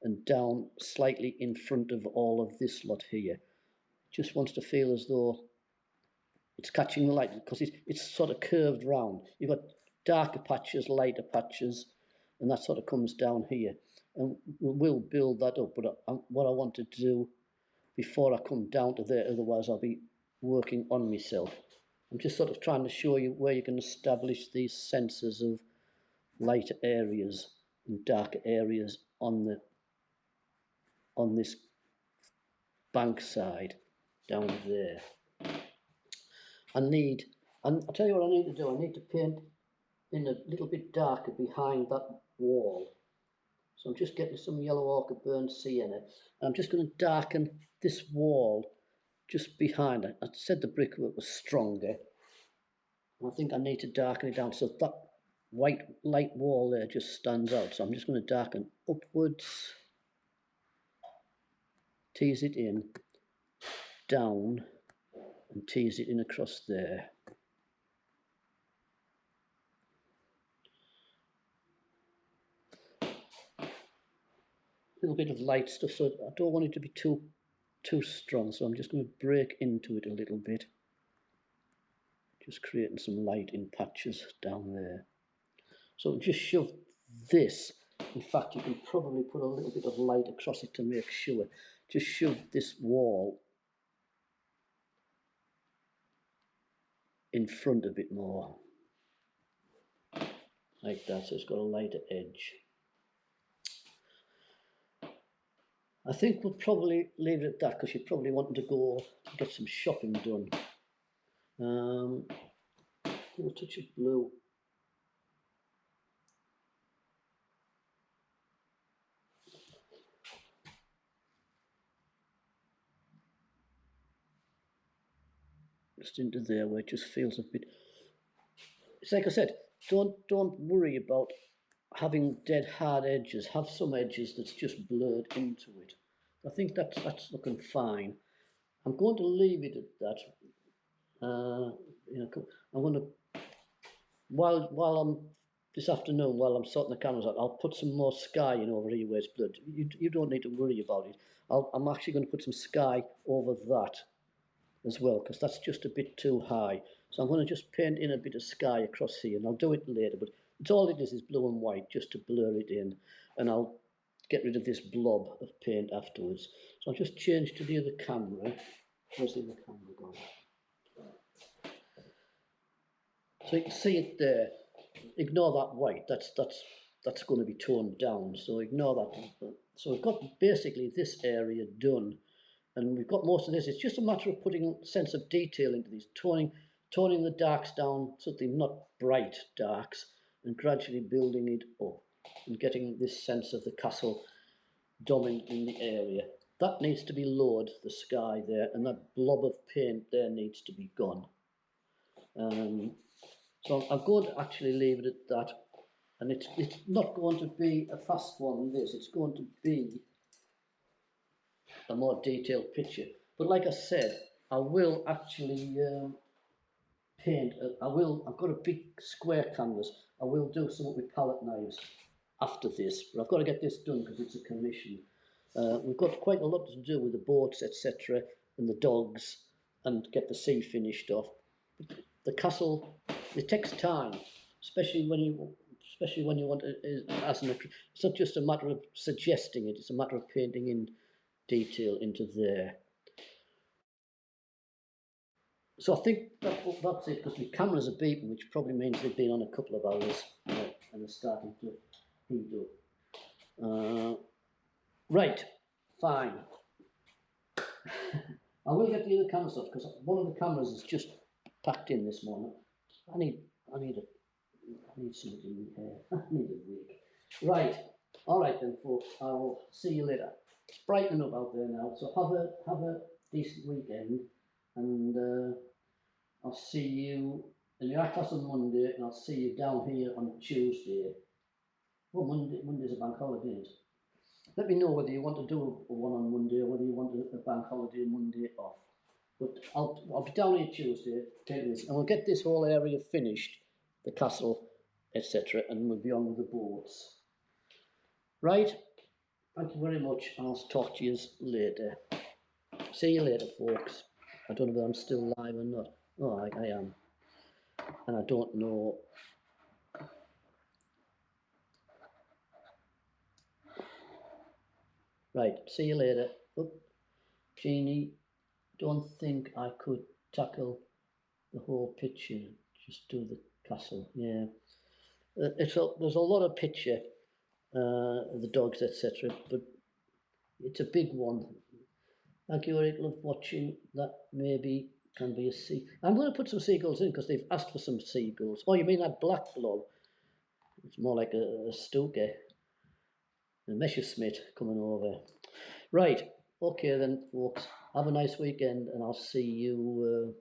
and down slightly in front of all of this lot here. Just wants to feel as though it's catching the light, because it's sort of curved round. You've got darker patches, lighter patches, and that sort of comes down here. And we'll build that up, but what I want to do before I come down to there, otherwise I'll be working on myself. I'm just sort of trying to show you where you can establish these senses of lighter areas and darker areas on this bank side down there. And I'll tell you what I need to do. I need to paint in a little bit darker behind that wall. So I'm just getting some yellow ochre burnt sienna, and I'm just going to darken this wall just behind it. I said the brickwork was stronger, and I think I need to darken it down so that white light wall there just stands out. So I'm just going to darken upwards, tease it in, down, and tease it in across there. A little bit of light stuff, so I don't want it to be too strong, so I'm just going to break into it a little bit, just creating some light in patches down there. So just shove this, in fact you can probably put a little bit of light across it to make sure. Just shove this wall in front a bit more, like that, so it's got a lighter edge. I think we'll probably leave it at that, because you're probably wanting to go get some shopping done. A little touch of blue. Just into there where it just feels a bit... It's like I said, don't worry about having dead hard edges. Have some edges that's just blurred into it. I think that's looking fine. I'm going to leave it at that. I'm going to, while I'm this afternoon, while I'm sorting the cameras out, I'll put some more sky in over here where it's blurred. You don't need to worry about it. I'm actually going to put some sky over that as well, because that's just a bit too high. So I'm going to just paint in a bit of sky across here, and I'll do it later, but it's all it is blue and white, just to blur it in, and I'll get rid of this blob of paint afterwards. So I'll just change to the other camera. Where's the other camera gone? So you can see it there. Ignore that white, that's going to be toned down, so ignore that. So we've got basically this area done, and we've got most of this. It's just a matter of putting a sense of detail into these, toning the darks down so they're not bright darks, and gradually building it up and getting this sense of the castle dominant in the area. That needs to be lowered, the sky there, and that blob of paint there needs to be gone. So I'm going to actually leave it at that, and it's not going to be a fast one, this. It's going to be a more detailed picture. But like I said, I will actually paint. I've got a big square canvas. I will do something with palette knives after this, but I've got to get this done because it's a commission. We've got quite a lot to do with the boats, etc., and the dogs, and get the sea finished off. The castle, it takes time, especially when you want it as an. It's not just a matter of suggesting it; it's a matter of painting in detail into there. So I think that's it, because my cameras are beeping, which probably means they've been on a couple of hours and they're starting to heat up. Right, fine. I will get the other cameras off because one of the cameras is just packed in this morning. I need something in here. I need a wig. Right, all right then, folks. I will see you later. It's brightening up out there now, so have a decent weekend, and I'll see you in the art class on Monday, and I'll see you down here on Tuesday. Well, Monday's a bank holiday, isn't it? Let me know whether you want to do a one on Monday or whether you want a bank holiday Monday off. But I'll be down here Tuesday, take this, and we'll get this whole area finished, the castle, etc., and we'll be on with the boats. Right? Thank you very much, and I'll talk to you later. See you later, folks. I don't know whether I'm still live or not. Oh, I am. And I don't know. Right, see you later. Oh, Jeannie, don't think I could tackle the whole picture. Just do the castle. Yeah, there's a lot of picture, the dogs, etc. But it's a big one. Thank you, Eric. Love watching. That maybe can be a sea. I'm going to put some seagulls in because they've asked for some seagulls. Oh, you mean that black blob? It's more like a stoker, a Messerschmitt coming over. Right. Okay then, folks. Have a nice weekend, and I'll see you.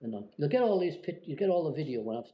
And you'll get all these. You get all the video when I've.